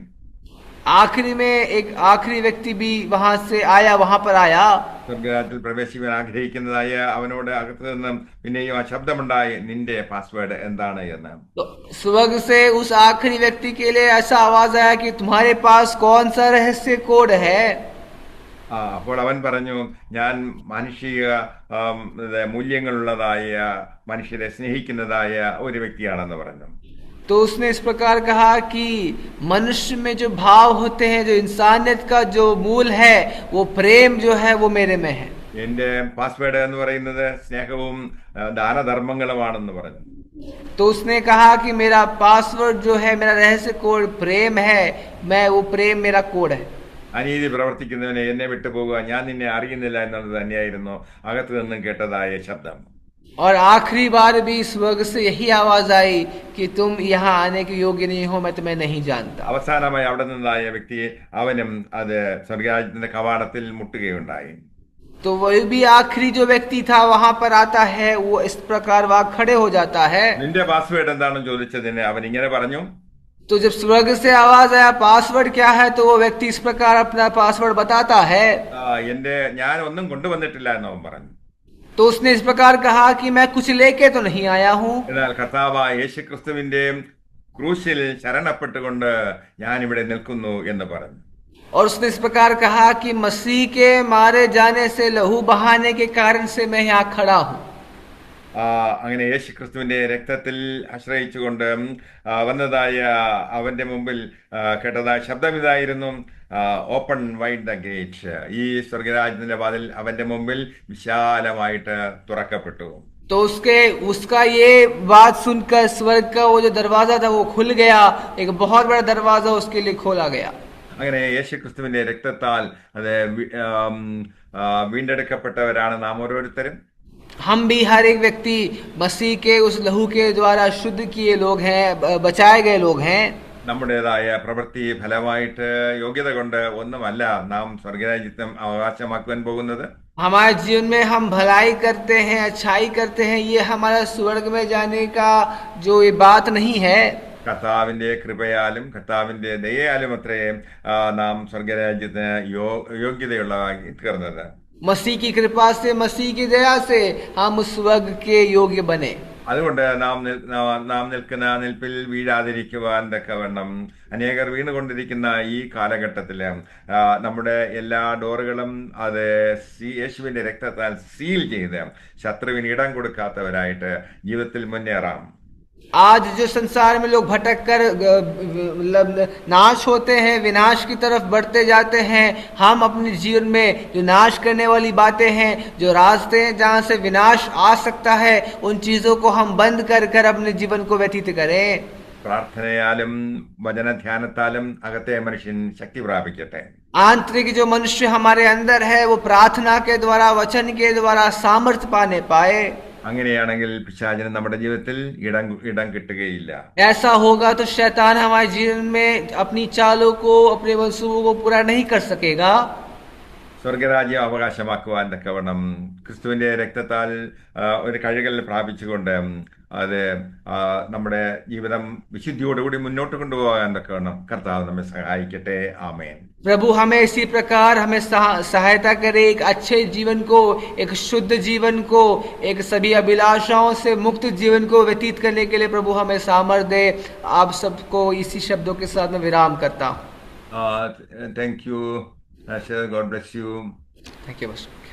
आखिरी में एक आखिरी व्यक्ति भी वहां से आया, वहां पर आया। സ്വർഗരാജ്യത്തിൽ പ്രവേശിക്കാൻ ആഗ്രഹിക്കുന്നതായ അവനോട് അകത്ത് നിന്നും പിന്നെയും ആ ശബ്ദമുണ്ടായി, നിന്റെ പാസ്വേഡ് എന്താണ് എന്ന്. तो स्वर्ग से उस आखिरी व्यक्ति के लिए ऐसा आवाज आया कि तुम्हारे पास कौन सा रहस्य कोड है? അപ്പോൾ അവൻ പറഞ്ഞു, ഞാൻ മാനുഷിക മൂല്യങ്ങളുള്ളതായ, മനുഷ്യരെ സ്നേഹിക്കുന്നതായ ഒരു വ്യക്തിയാണെന്ന് പറഞ്ഞു. तो उसने इस प्रकार कहा कि मनुष्य में जो भाव होते हैं, जो इंसानियत का जो मूल है, वो प्रेम जो है वो मेरे में है. എന്റെ പാസ്വേഡ് എന്ന് പറയുന്നത് സ്നേഹവും ദാനധർമ്മങ്ങളുമാണെന്ന് പറഞ്ഞു. तो उसने कहा कि मेरा पासवर्ड जो है, मेरा रहस्य कोड प्रेम है, मैं वो प्रेम मेरा कोड है. അനീതി പ്രവർത്തിക്കുന്നവനെ എന്നെ വിട്ടുപോകുക, ഞാൻ നിന്നെ അറിയുന്നില്ല എന്നുള്ളത് തന്നെയായിരുന്നു അകത്ത് നിന്നും കേട്ടതായ ശബ്ദം. और आखिरी बार भी स्वर्ग से यही आवाज आई कि तुम यहाँ आने के योग्य नहीं हो, मैं तुम्हें नहीं जानता. അവസാനമായി അവിടെ നിന്നായ വ്യക്തി അവനും അത് സ്വർഗരാജ്യത്തിന്റെ കവാടത്തിൽ മുട്ടുകയുണ്ടായി. तो वही भी आखिरी जो व्यक्ति था वहां पर आता है, वो इस प्रकार वहां खड़े हो जाता है. നിന്റെ പാസ്വേഡ് എന്താണെന്ന് ചോദിച്ചതിന് അവൻ ഇങ്ങനെ പറഞ്ഞു. तो जब स्वर्ग से आवाज आया, पासवर्ड क्या है, तो वो व्यक्ति इस प्रकार अपना पासवर्ड बताता है. ഞാൻ ഒന്നും കൊണ്ടുവന്നിട്ടില്ല എന്ന് അവൻ പറഞ്ഞു. तो उसने इस प्रकार कहा कि मैं कुछ लेके तो नहीं आया हूँ. എന്നാൽ കർത്താവായ യേശുക്രിസ്തുവിന്റെ ക്രൂശിൽ ശരണപ്പെട്ടുകൊണ്ട് ഞാൻ ഇവിടെ നിൽക്കുന്നു എന്ന് പറഞ്ഞു. और उसने इस प्रकार कहा कि मसीह के मारे जाने से, लहू बहाने के कारण से मैं यहाँ खड़ा हूँ. അങ്ങനെ യേശുക്രിസ്തുവിന്റെ രക്തത്തിൽ ആശ്രയിച്ചുകൊണ്ട് വന്നതായ അവന്റെ മുമ്പിൽ കേട്ടതായ ശബ്ദം ഇതായിരുന്നു, ഓപ്പൺ വൈഡ് ദ ഗേറ്റ്. ഈ സ്വർഗരാജ്യത്തിന്റെ വാതിൽ അവന്റെ മുമ്പിൽ വിശാലമായിട്ട് തുറക്കപ്പെട്ടു. तो उसका ये बात सुनकर स्वर्ग का वो जो दरवाजा था वो खुल गया, एक बहुत बड़ा दरवाजा उसके लिए खोला गया. അങ്ങനെ യേശുക്രിസ്തുവിന്റെ രക്തത്താൽ അത് വീണ്ടെടുക്കപ്പെട്ടവരാണ് നാം ഓരോരുത്തരും. हम भी हर एक व्यक्ति मसीह के उस लहू के द्वारा शुद्ध किए लोग हैं, बचाए गए लोग हैं. നമ്മുടേതായ പ്രവൃത്തി ഫലമായിട്ട് യോഗ്യത കൊണ്ട് ഒന്നുമല്ല നാം സ്വർഗരാജ്യത്വം അവകാശമാക്കുവാൻ പോകുന്നത്. हमारे जीवन में हम भलाई करते हैं, अच्छाई करते हैं, ये हमारा स्वर्ग में जाने का जो ये बात नहीं है. കർത്താവിന്റെ കൃപയാലും കർത്താവിന്റെ ദയയാലും അത്രേ നാം സ്വർഗരാജ്യത്തിന് യോഗ്യതയുള്ളതാക്കി തീർന്നത്. मसीह की कृपा से, मसीह की दया से हम स्वर्ग के योग्य बने. അതുകൊണ്ട് നാം നിൽക്കുന്ന നിൽപ്പിൽ വീഴാതിരിക്കുവാൻ തക്കവണ്ണം അനേകർ വീണുകൊണ്ടിരിക്കുന്ന ഈ കാലഘട്ടത്തില് നമ്മുടെ എല്ലാ ഡോറുകളും അത് യേശുവിന്റെ രക്തത്താൽ സീൽ ചെയ്ത് ശത്രുവിന് ഇടം കൊടുക്കാത്തവരായിട്ട് ജീവിതത്തിൽ മുന്നേറാം. आज जो संसार में लोग भटक कर नाश होते हैं, विनाश की तरफ बढ़ते जाते हैं, हम अपने जीवन में जो नाश करने वाली बातें हैं, जो रास्ते हैं जहाँ से विनाश आ सकता है, उन चीजों को हम बंद कर कर अपने जीवन को व्यतीत करें. പ്രാർത്ഥനയാലും വചനധ്യാനത്താലും അകത്തെ മനുഷ്യൻ ശക്തി പ്രാപിക്കട്ടെ. आंतरिक जो मनुष्य हमारे अंदर है वो प्रार्थना के द्वारा, वचन के द्वारा सामर्थ्य पाने पाए. അങ്ങനെയാണെങ്കിൽ പിശാചിന് നമ്മുടെ ജീവിതത്തിൽ ഇടം കിട്ടുകയില്ല. ऐसा होगा तो शैतान हमारे जीवन में अपनी चालों को, अपने मंसूबों को पूरा नहीं कर सकेगा. സ്വർഗരാജ്യം അവകാശമാക്കുവാൻ തക്കവണ്ണം ക്രിസ്തുവിന്റെ രക്തത്താൽ ഒരു കഴുകൽ പ്രാപിച്ചുകൊണ്ട് അത് നമ്മുടെ ജീവിതം വിശുദ്ധിയോടുകൂടി മുന്നോട്ട് കൊണ്ടുപോകാൻ തക്കവണ്ണം കർത്താവ് നമ്മെ സഹായിക്കട്ടെ. ആമേൻ. प्रभु हमें इसी प्रकार हमें सहायता करे, एक अच्छे जीवन को, एक शुद्ध जीवन को, एक सभी अभिलाषाओं से मुक्त जीवन को व्यतीत करने के लिए प्रभु हमें सामर्थ्य दे. आप सबको इसी शब्दों के साथ में विराम करता हूँ. Thank you. God bless you. Thank you, Pastor.